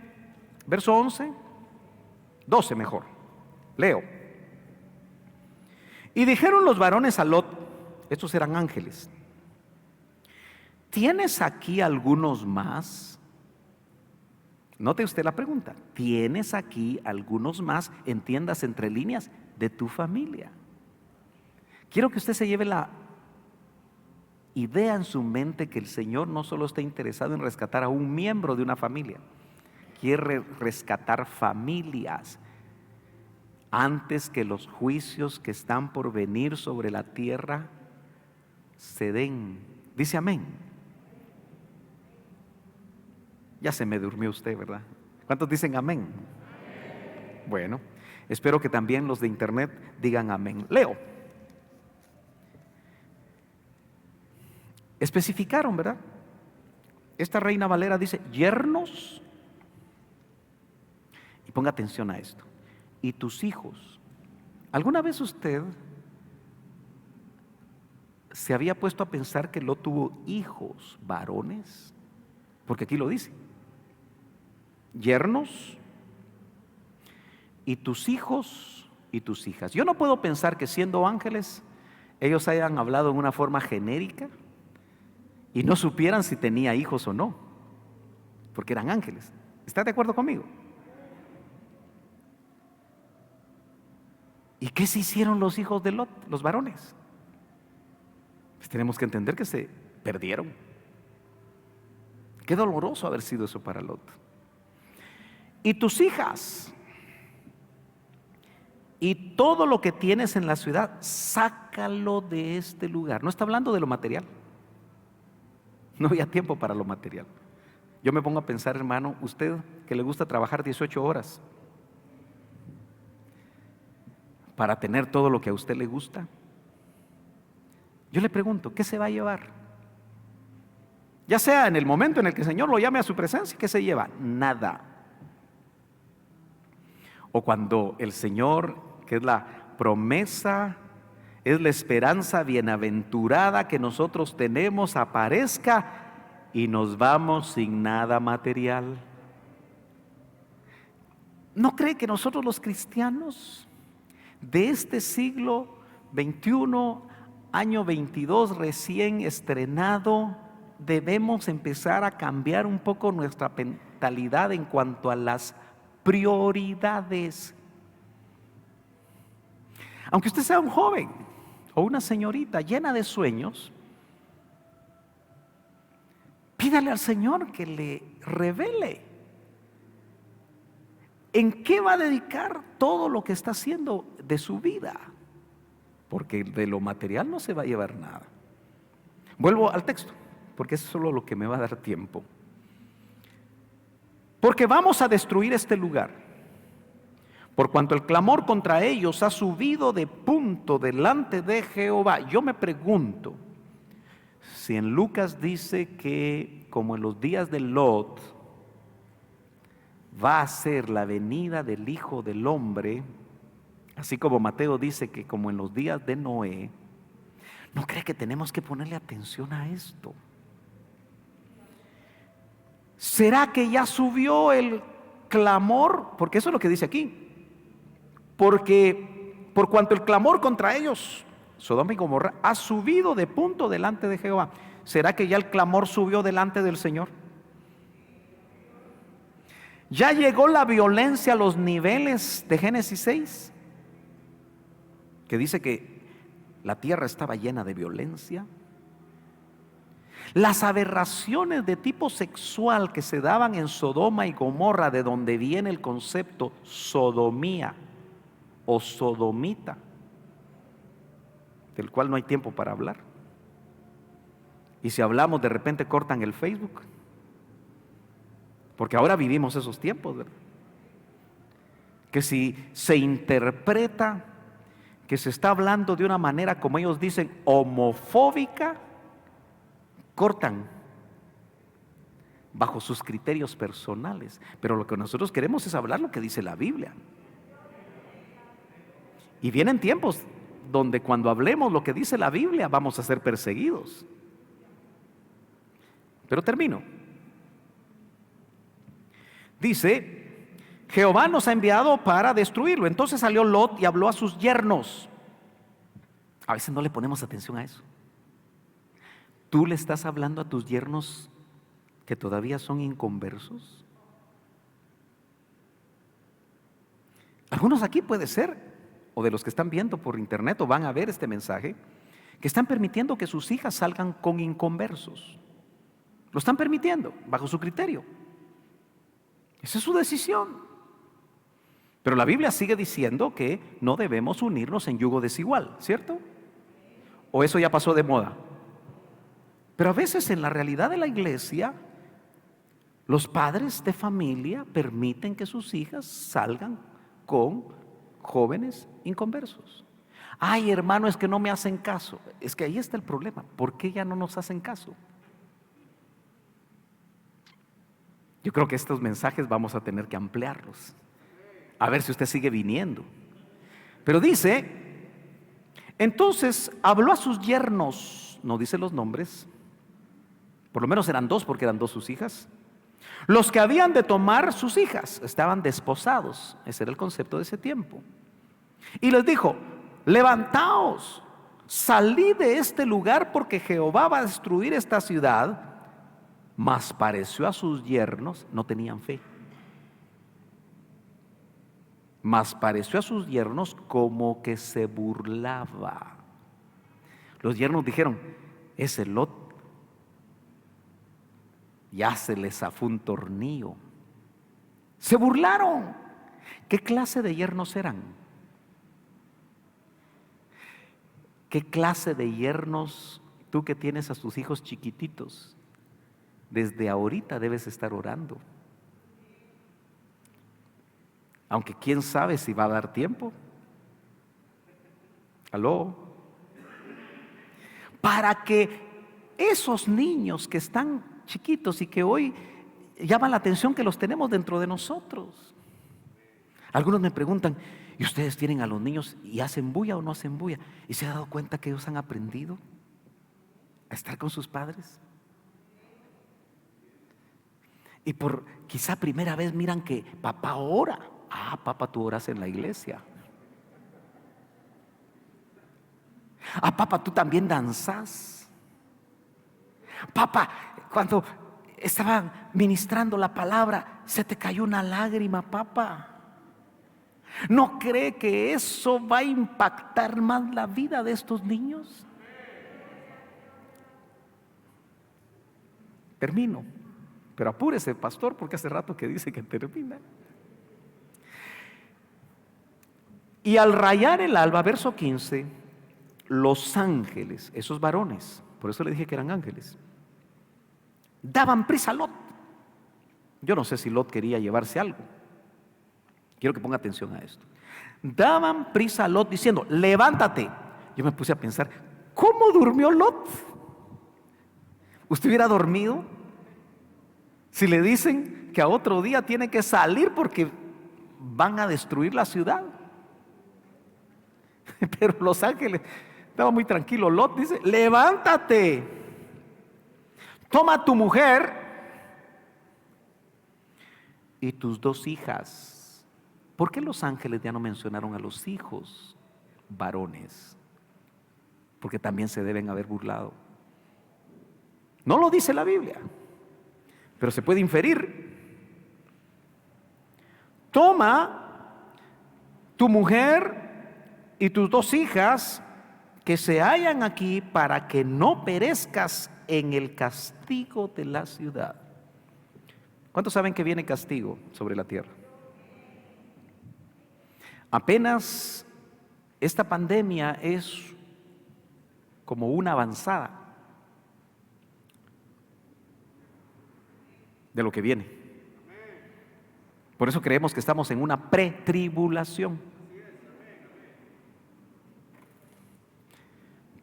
verso 11, 12 mejor, leo. Y dijeron los varones a Lot, estos eran ángeles: ¿tienes aquí algunos más? Note usted la pregunta. ¿Tienes aquí algunos más, entiendas entre líneas, de tu familia? Quiero que usted se lleve la idea en su mente que el Señor no solo está interesado en rescatar a un miembro de una familia, quiere rescatar familias antes que los juicios que están por venir sobre la tierra se den. Dice amén. Ya se me durmió usted, ¿verdad? ¿Cuántos dicen amén? Bueno, espero que también los de internet digan amén. Leo. Especificaron, ¿verdad? Esta Reina Valera dice yernos. Y ponga atención a esto. Y tus hijos. ¿Alguna vez usted se había puesto a pensar que Lot tuvo hijos varones? Porque aquí lo dice. Yernos y tus hijos y tus hijas. Yo no puedo pensar que siendo ángeles ellos hayan hablado en una forma genérica y no supieran si tenía hijos o no, porque eran ángeles. ¿Está de acuerdo conmigo? ¿Y qué se hicieron los hijos de Lot, los varones? Pues tenemos que entender que se perdieron. Qué doloroso haber sido eso para Lot. Y tus hijas y todo lo que tienes en la ciudad, sácalo de este lugar. No está hablando de lo material. No había tiempo para lo material. Yo me pongo a pensar, hermano, usted que le gusta trabajar 18 horas para tener todo lo que a usted le gusta, yo le pregunto, ¿qué se va a llevar? Ya sea en el momento en el que el Señor lo llame a su presencia, ¿qué se lleva? Nada. O cuando el Señor, que es la promesa, es la esperanza bienaventurada que nosotros tenemos, aparezca y nos vamos sin nada material. ¿No cree que nosotros los cristianos de este siglo XXI, año 22 recién estrenado, debemos empezar a cambiar un poco nuestra mentalidad en cuanto a las prioridades? Aunque usted sea un joven o una señorita llena de sueños, pídale al Señor que le revele en qué va a dedicar todo lo que está haciendo de su vida, porque de lo material no se va a llevar nada. Vuelvo al texto, porque eso es solo lo que me va a dar tiempo. Porque vamos a destruir este lugar, por cuanto el clamor contra ellos ha subido de punto delante de Jehová. Yo me pregunto, si en Lucas dice que como en los días de Lot va a ser la venida del Hijo del Hombre, así como Mateo dice que como en los días de Noé, ¿no cree que tenemos que ponerle atención a esto? ¿Será que ya subió el clamor? Porque eso es lo que dice aquí. Porque por cuanto el clamor contra ellos, Sodoma y Gomorra, ha subido de punto delante de Jehová. ¿Será que ya el clamor subió delante del Señor? ¿Ya llegó la violencia a los niveles de Génesis 6? Que dice que la tierra estaba llena de violencia. Las aberraciones de tipo sexual que se daban en Sodoma y Gomorra, de donde viene el concepto sodomía o sodomita, del cual no hay tiempo para hablar. Y si hablamos, de repente cortan el Facebook, porque ahora vivimos esos tiempos, ¿verdad? Que si se interpreta que se está hablando de una manera, como ellos dicen, homofóbica, cortan bajo sus criterios personales. Pero lo que nosotros queremos es hablar lo que dice la Biblia. Y vienen tiempos donde cuando hablemos lo que dice la Biblia vamos a ser perseguidos. Pero termino. Dice, Jehová nos ha enviado para destruirlo. Entonces salió Lot y habló a sus yernos. A veces no le ponemos atención a eso. ¿Tú le estás hablando a tus yernos que todavía son inconversos? Algunos aquí puede ser, o de los que están viendo por internet o van a ver este mensaje, que están permitiendo que sus hijas salgan con inconversos. Lo están permitiendo bajo su criterio. Esa es su decisión. Pero la Biblia sigue diciendo que no debemos unirnos en yugo desigual, ¿cierto? ¿O eso ya pasó de moda? Pero a veces en la realidad de la iglesia, los padres de familia permiten que sus hijas salgan con jóvenes inconversos. Ay, hermano, es que no me hacen caso. Es que ahí está el problema. ¿Por qué ya no nos hacen caso? Yo creo que estos mensajes vamos a tener que ampliarlos. A ver si usted sigue viniendo. Pero dice, entonces habló a sus yernos, no dice los nombres, por lo menos eran dos porque eran dos sus hijas, los que habían de tomar sus hijas, estaban desposados, ese era el concepto de ese tiempo. Y les dijo, levantaos, salid de este lugar porque Jehová va a destruir esta ciudad. Mas pareció a sus yernos, no tenían fe. Mas pareció a sus yernos como que se burlaba. Los yernos dijeron, ese Lot ya se les zafó un tornillo. Se burlaron. ¿Qué clase de yernos eran? ¿Qué clase de yernos tú que tienes a tus hijos chiquititos? Desde ahorita debes estar orando. Aunque quién sabe si va a dar tiempo. ¿Aló? Para que esos niños que están chiquitos y que hoy llaman la atención que los tenemos dentro de nosotros. Algunos me preguntan, ¿y ustedes tienen a los niños y hacen bulla o no hacen bulla? ¿Y se ha dado cuenta que ellos han aprendido a estar con sus padres? Y por quizá primera vez miran que papá ora. Ah, papá, tú oras en la iglesia. Ah, papá, tú también danzas. Papá, cuando estaban ministrando la palabra, se te cayó una lágrima, papá. ¿No cree que eso va a impactar más la vida de estos niños? Termino. Pero apúrese, pastor, porque hace rato que dice que termina. Y al rayar el alba, verso 15, los ángeles, esos varones, por eso le dije que eran ángeles, daban prisa a Lot. Yo no sé si Lot quería llevarse algo. Quiero que ponga atención a esto. Daban prisa a Lot diciendo, levántate. Yo me puse a pensar, ¿cómo durmió Lot? ¿Usted hubiera dormido? Si le dicen que a otro día tiene que salir porque van a destruir la ciudad. Pero los ángeles estaban muy tranquilos. Lot dice, levántate, toma a tu mujer y tus dos hijas. ¿Por qué los ángeles ya no mencionaron a los hijos varones? Porque también se deben haber burlado. No lo dice la Biblia, pero se puede inferir. Toma tu mujer y tus dos hijas que se hallan aquí para que no perezcas en el castigo de la ciudad. ¿Cuántos saben que viene castigo sobre la tierra? Apenas esta pandemia es como una avanzada de lo que viene. Por eso creemos que estamos en una pretribulación.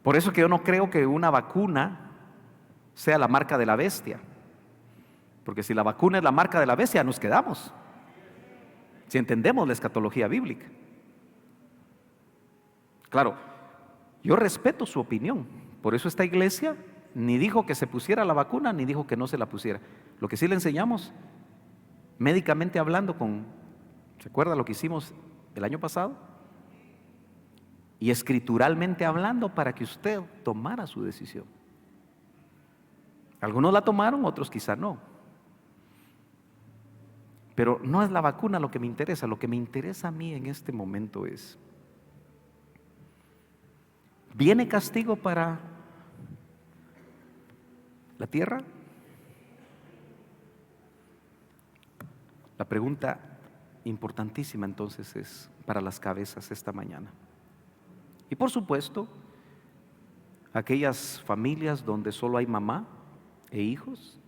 Por eso que yo no creo que una vacuna sea la marca de la bestia. Porque si la vacuna es la marca de la bestia, nos quedamos. Si entendemos la escatología bíblica. Claro, yo respeto su opinión. Por eso esta iglesia ni dijo que se pusiera la vacuna, ni dijo que no se la pusiera. Lo que sí le enseñamos, médicamente hablando, ¿se acuerda lo que hicimos el año pasado? Y escrituralmente hablando para que usted tomara su decisión. Algunos la tomaron, otros quizá no. Pero no es la vacuna lo que me interesa. Lo que me interesa a mí en este momento es ¿Viene castigo para la tierra? La pregunta importantísima entonces es para las cabezas esta mañana. Y por supuesto, aquellas familias donde solo hay mamá e hijos,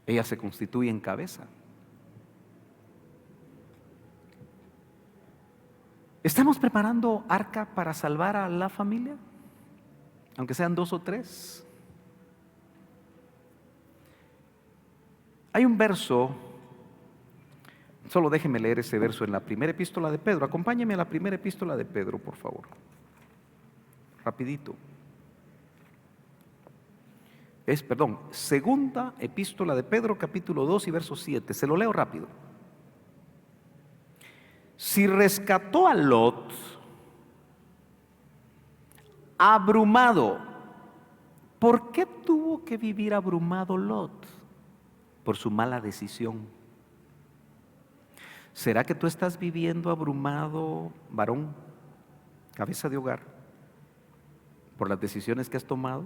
ellas se constituyen cabeza. ¿Estamos preparando arca para salvar a la familia? Aunque sean 2 o 3. Hay un verso, solo déjeme leer ese verso en la primera epístola de Pedro. Acompáñeme a la primera epístola de Pedro, por favor. Rapidito. Segunda epístola de Pedro, capítulo 2 y verso 7. Se lo leo rápido. Si rescató a Lot, abrumado, ¿por qué tuvo que vivir abrumado Lot? Por su mala decisión. ¿Será que tú estás viviendo abrumado, varón, cabeza de hogar, por las decisiones que has tomado?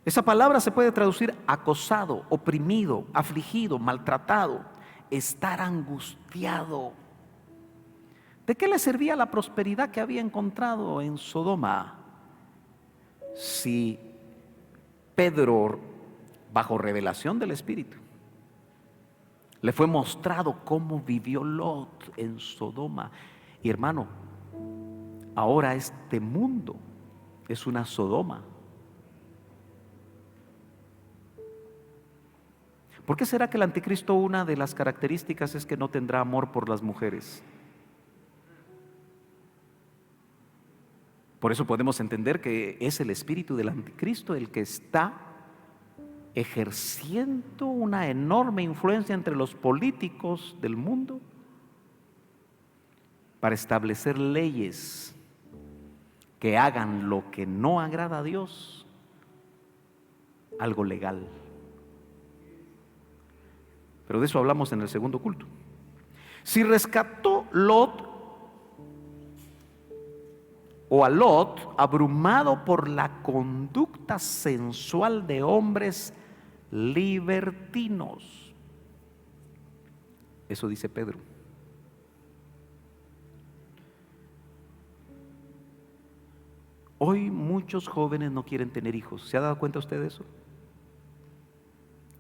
Esa palabra se puede traducir acosado, oprimido, afligido, maltratado, estar angustiado. ¿De qué le servía la prosperidad que había encontrado en Sodoma si Pedro, bajo revelación del Espíritu, le fue mostrado cómo vivió Lot en Sodoma? Y hermano, ahora este mundo es una Sodoma. ¿Por qué será que el anticristo, una de las características es que no tendrá amor por las mujeres? Por eso podemos entender que es el espíritu del anticristo el que está ejerciendo una enorme influencia entre los políticos del mundo para establecer leyes que hagan lo que no agrada a Dios algo legal. Pero de eso hablamos en el segundo culto. Si rescató Lot, o a Lot, abrumado por la conducta sensual de hombres libertinos. Eso dice Pedro. Hoy muchos jóvenes no quieren tener hijos. ¿Se ha dado cuenta usted de eso?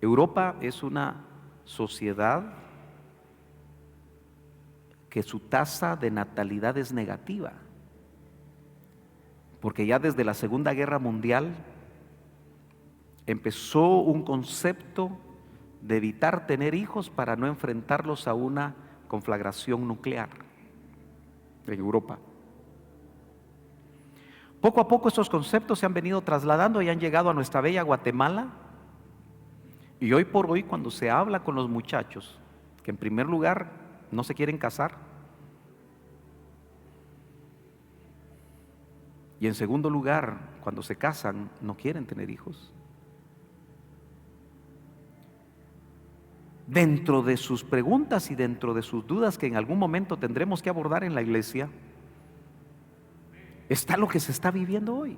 Europa es una sociedad que su tasa de natalidad es negativa, porque ya desde la Segunda Guerra Mundial empezó un concepto de evitar tener hijos para no enfrentarlos a una conflagración nuclear en Europa. Poco a poco estos conceptos se han venido trasladando y han llegado a nuestra bella Guatemala. Y hoy por hoy, cuando se habla con los muchachos que en primer lugar no se quieren casar, y en segundo lugar, cuando se casan, no quieren tener hijos. Dentro de sus preguntas y dentro de sus dudas que en algún momento tendremos que abordar en la iglesia, está lo que se está viviendo hoy.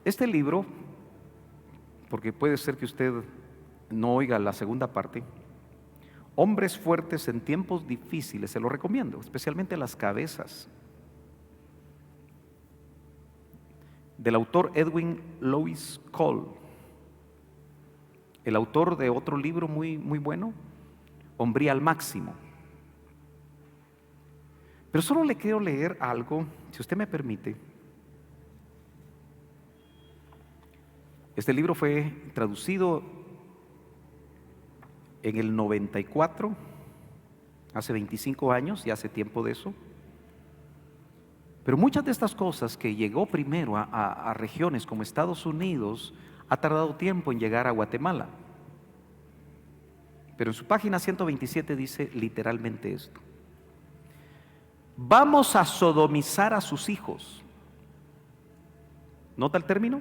Este libro, porque puede ser que usted no oiga la segunda parte, Hombres fuertes en tiempos difíciles, se lo recomiendo, especialmente las cabezas, del autor Edwin Louis Cole, el autor de otro libro muy bueno, Hombría al máximo. Pero solo le quiero leer algo, si usted me permite. Este libro fue traducido en el 94, hace 25 años, y hace tiempo de eso. Pero muchas de estas cosas que llegó primero a regiones como Estados Unidos, ha tardado tiempo en llegar a Guatemala. Pero en su página 127 dice literalmente esto: vamos a sodomizar a sus hijos. ¿Nota el término?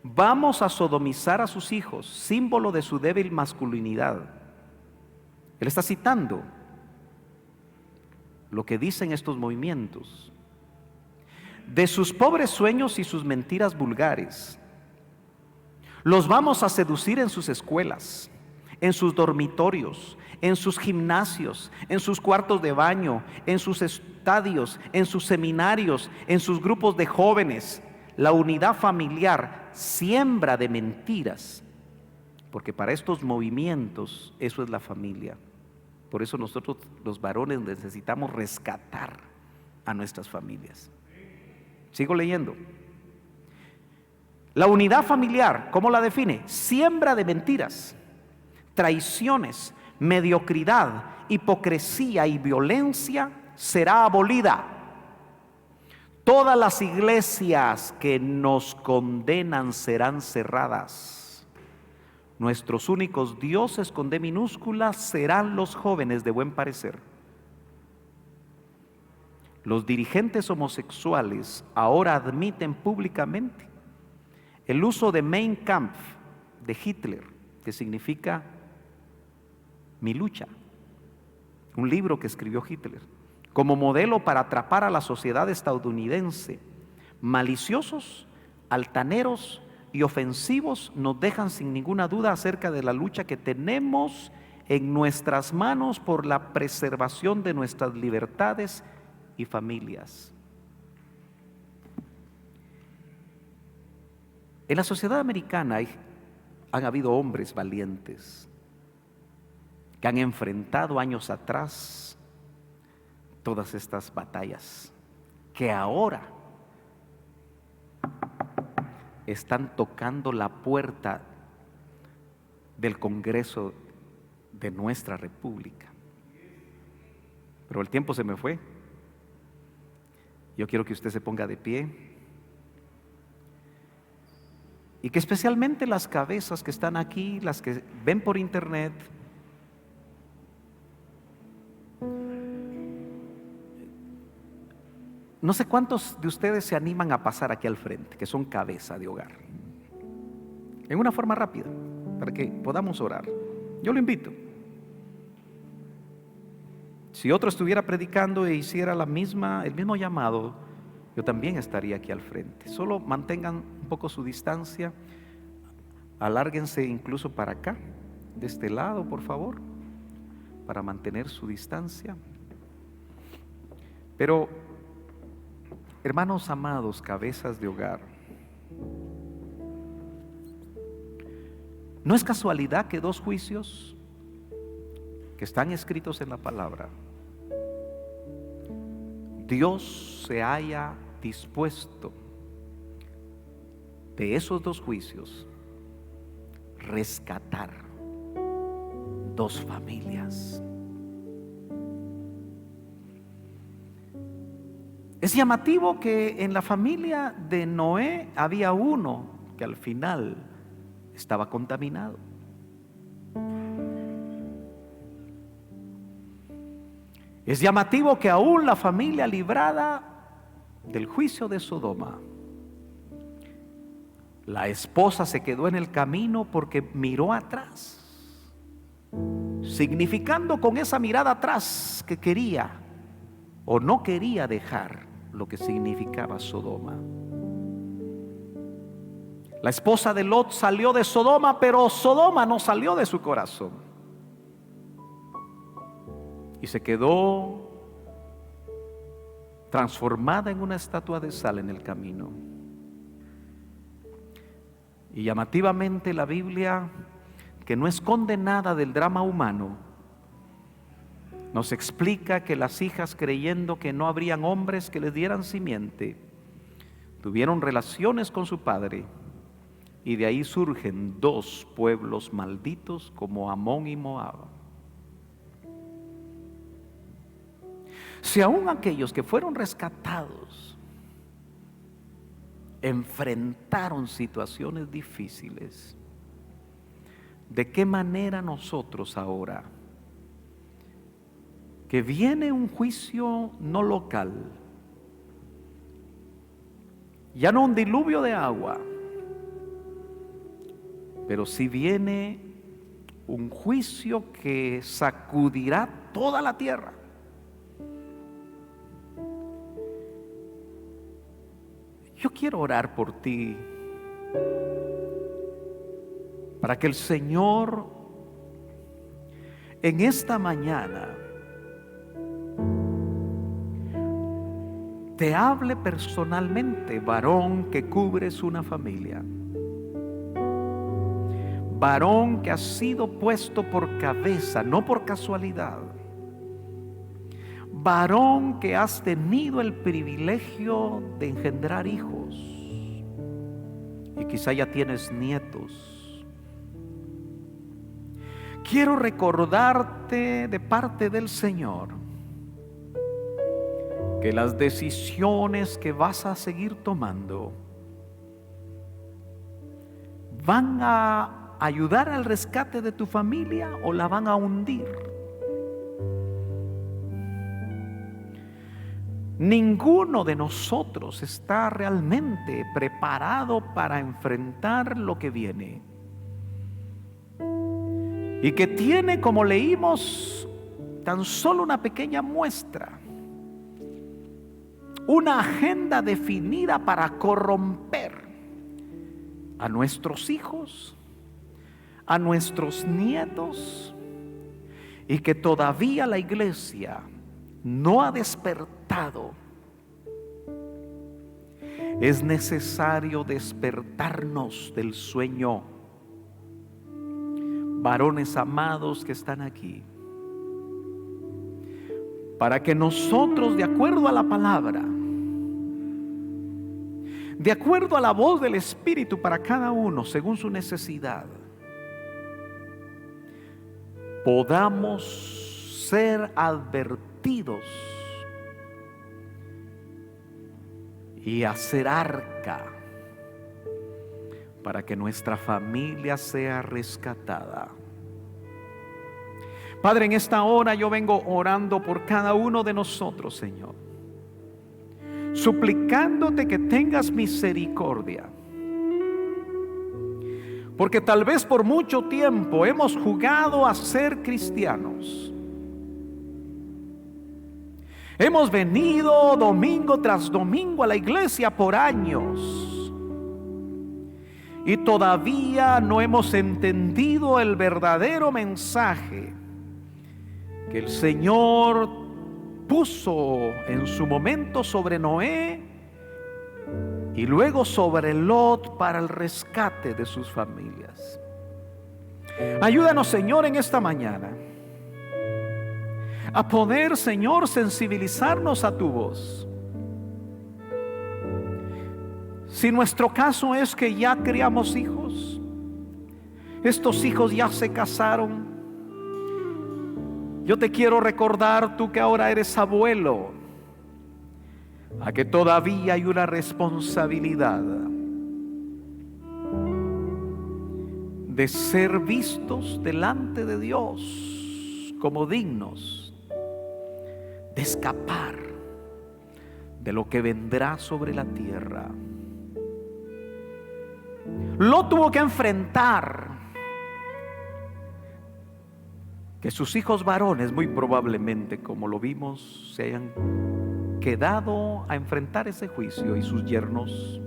Vamos a sodomizar a sus hijos, símbolo de su débil masculinidad. Él está citando lo que dicen estos movimientos. De sus pobres sueños y sus mentiras vulgares, los vamos a seducir en sus escuelas, en sus dormitorios, en sus gimnasios, en sus cuartos de baño, en sus estadios, en sus seminarios, en sus grupos de jóvenes. La unidad familiar siembra de mentiras, porque para estos movimientos eso es la familia. Por eso nosotros los varones necesitamos rescatar a nuestras familias. Sigo leyendo. La unidad familiar, ¿cómo la define? Siembra de mentiras, traiciones, mediocridad, hipocresía y violencia será abolida. Todas las iglesias que nos condenan serán cerradas. Nuestros únicos dioses con D minúscula serán los jóvenes de buen parecer. Los dirigentes homosexuales ahora admiten públicamente el uso de Mein Kampf de Hitler, que significa mi lucha, un libro que escribió Hitler, como modelo para atrapar a la sociedad estadounidense. Maliciosos, altaneros y ofensivos nos dejan sin ninguna duda acerca de la lucha que tenemos en nuestras manos por la preservación de nuestras libertades y familias. En la sociedad americana han habido hombres valientes que han enfrentado años atrás todas estas batallas, que ahora están tocando la puerta del Congreso de nuestra República. Pero el tiempo se me fue. Yo quiero que usted se ponga de pie y que especialmente las cabezas que están aquí, las que ven por internet, no sé cuántos de ustedes se animan a pasar aquí al frente, que son cabeza de hogar, en una forma rápida, para que podamos orar. Yo lo invito. Si otro estuviera predicando e hiciera el mismo llamado, yo también estaría aquí al frente. Solo mantengan un poco su distancia, alárguense incluso para acá, de este lado, por favor, para mantener su distancia. Pero, hermanos amados, cabezas de hogar, no es casualidad que dos juicios que están escritos en la palabra, Dios se haya dispuesto de esos dos juicios rescatar dos familias. Es llamativo que en la familia de Noé había uno que al final estaba contaminado. Es llamativo que aún la familia librada del juicio de Sodoma, la esposa se quedó en el camino porque miró atrás, significando con esa mirada atrás que quería o no quería dejar lo que significaba Sodoma. La esposa de Lot salió de Sodoma, pero Sodoma no salió de su corazón. Y se quedó transformada en una estatua de sal en el camino. Y llamativamente la Biblia, que no esconde nada del drama humano, nos explica que las hijas, creyendo que no habrían hombres que les dieran simiente, tuvieron relaciones con su padre, y de ahí surgen dos pueblos malditos como Amón y Moab. Si aún aquellos que fueron rescatados enfrentaron situaciones difíciles, ¿de qué manera nosotros ahora, que viene un juicio no local, ya no un diluvio de agua, pero sí viene un juicio que sacudirá toda la tierra. Yo quiero orar por ti, para que el Señor en esta mañana te hable personalmente, varón que cubres una familia, varón que has sido puesto por cabeza, no por casualidad, varón que has tenido el privilegio de engendrar hijos y quizá ya tienes nietos. Quiero recordarte de parte del Señor que las decisiones que vas a seguir tomando van a ayudar al rescate de tu familia o la van a hundir. Ninguno de nosotros está realmente preparado para enfrentar lo que viene. Y que tiene, como leímos, tan solo una pequeña muestra. Una agenda definida para corromper a nuestros hijos, a nuestros nietos, y que todavía la iglesia no ha despertado. Es necesario despertarnos del sueño. Varones amados que están aquí, para que nosotros, de acuerdo a la palabra, de acuerdo a la voz del Espíritu para cada uno, según su necesidad, podamos ser advertidos y hacer arca para que nuestra familia sea rescatada. Padre, en esta hora yo vengo orando por cada uno de nosotros, Señor, suplicándote que tengas misericordia, porque tal vez por mucho tiempo hemos jugado a ser cristianos. Hemos venido domingo tras domingo a la iglesia por años y todavía no hemos entendido el verdadero mensaje que el Señor puso en su momento sobre Noé y luego sobre Lot para el rescate de sus familias. Ayúdanos, Señor, en esta mañana a poder, Señor, sensibilizarnos a tu voz. Si nuestro caso es que ya criamos hijos, estos hijos ya se casaron, yo te quiero recordar, tú que ahora eres abuelo, a que todavía hay una responsabilidad de ser vistos delante de Dios como dignos de escapar de lo que vendrá sobre la tierra. Lot tuvo que enfrentar que sus hijos varones, muy probablemente, como lo vimos, se hayan quedado a enfrentar ese juicio, y sus yernos,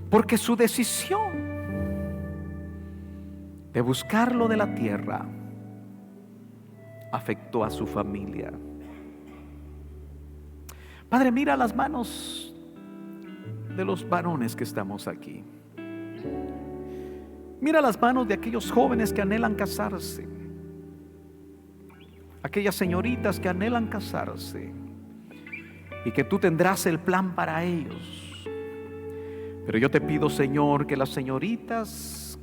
porque su decisión de buscarlo de la tierra afectó a su familia. Padre, mira las manos de los varones que estamos aquí. Mira las manos de aquellos jóvenes que anhelan casarse, aquellas señoritas que anhelan casarse, y que tú tendrás el plan para ellos. Pero yo te pido, Señor, que las señoritas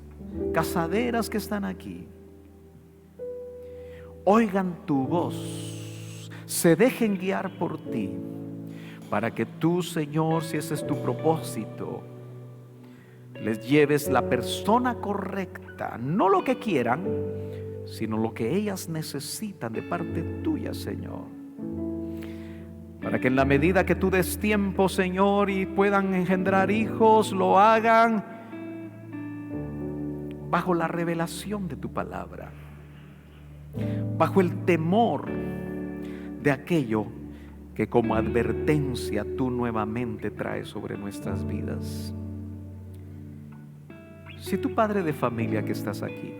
casaderas que están aquí oigan tu voz, se dejen guiar por ti, para que tú, Señor, si ese es tu propósito, les lleves la persona correcta, no lo que quieran, sino lo que ellas necesitan de parte tuya, Señor. Para que en la medida que tú des tiempo, Señor, y puedan engendrar hijos, lo hagan bajo la revelación de tu palabra, bajo el temor de aquello que como advertencia tú nuevamente traes sobre nuestras vidas. Si tu padre de familia que estás aquí,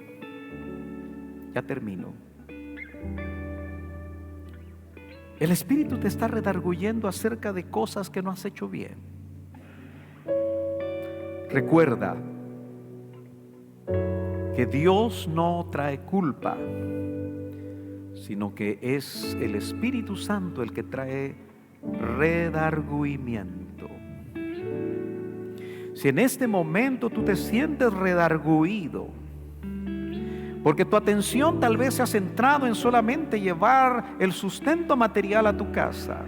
ya termino, el Espíritu te está redarguyendo acerca de cosas que no has hecho bien, recuerda que Dios no trae culpa, sino que es el Espíritu Santo el que trae redargüimiento. Si en este momento tú te sientes redargüido, porque tu atención tal vez se ha centrado en solamente llevar el sustento material a tu casa,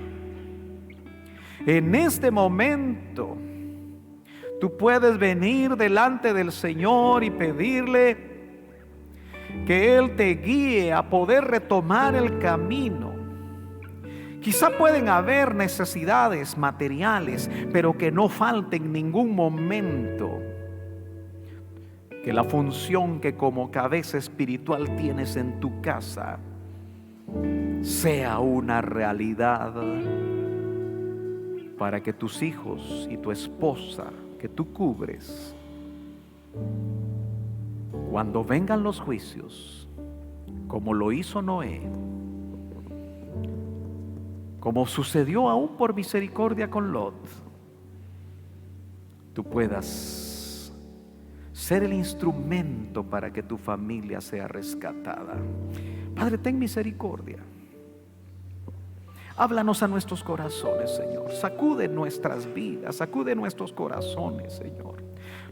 en este momento tú puedes venir delante del Señor y pedirle que Él te guíe a poder retomar el camino. Quizá pueden haber necesidades materiales, pero que no falte en ningún momento que la función que como cabeza espiritual tienes en tu casa sea una realidad, para que tus hijos y tu esposa que tú cubres, cuando vengan los juicios, como lo hizo Noé, como sucedió aún por misericordia con Lot, tú puedas ser el instrumento para que tu familia sea rescatada. Padre, ten misericordia. Háblanos a nuestros corazones, Señor. Sacude nuestras vidas, sacude nuestros corazones, Señor.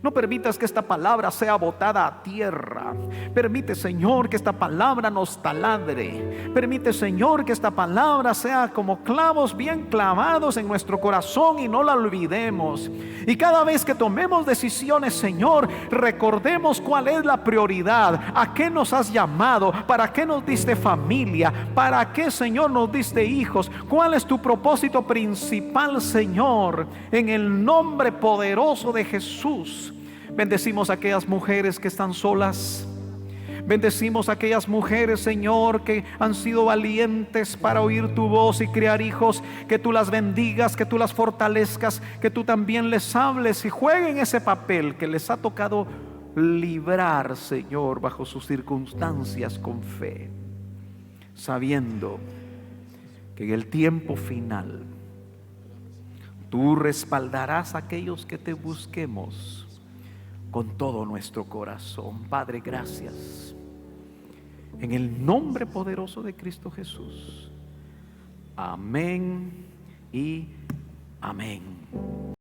No permitas que esta palabra sea botada a tierra. Permite, Señor, que esta palabra nos taladre. Permite, Señor, que esta palabra sea como clavos bien clavados en nuestro corazón y no la olvidemos. Y cada vez que tomemos decisiones, Señor, recordemos cuál es la prioridad. ¿A qué nos has llamado? ¿Para qué nos diste familia? ¿Para qué, Señor, nos diste hijos? ¿Cuál es tu propósito principal, Señor? En el nombre poderoso de Jesús. Bendecimos a aquellas mujeres que están solas. Bendecimos a aquellas mujeres, Señor, que han sido valientes para oír tu voz y criar hijos. Que tú las bendigas, que tú las fortalezcas, que tú también les hables y jueguen ese papel que les ha tocado librar, Señor, bajo sus circunstancias con fe, sabiendo que en el tiempo final tú respaldarás a aquellos que te busquemos con todo nuestro corazón. Padre, gracias. En el nombre poderoso de Cristo Jesús. Amén y amén.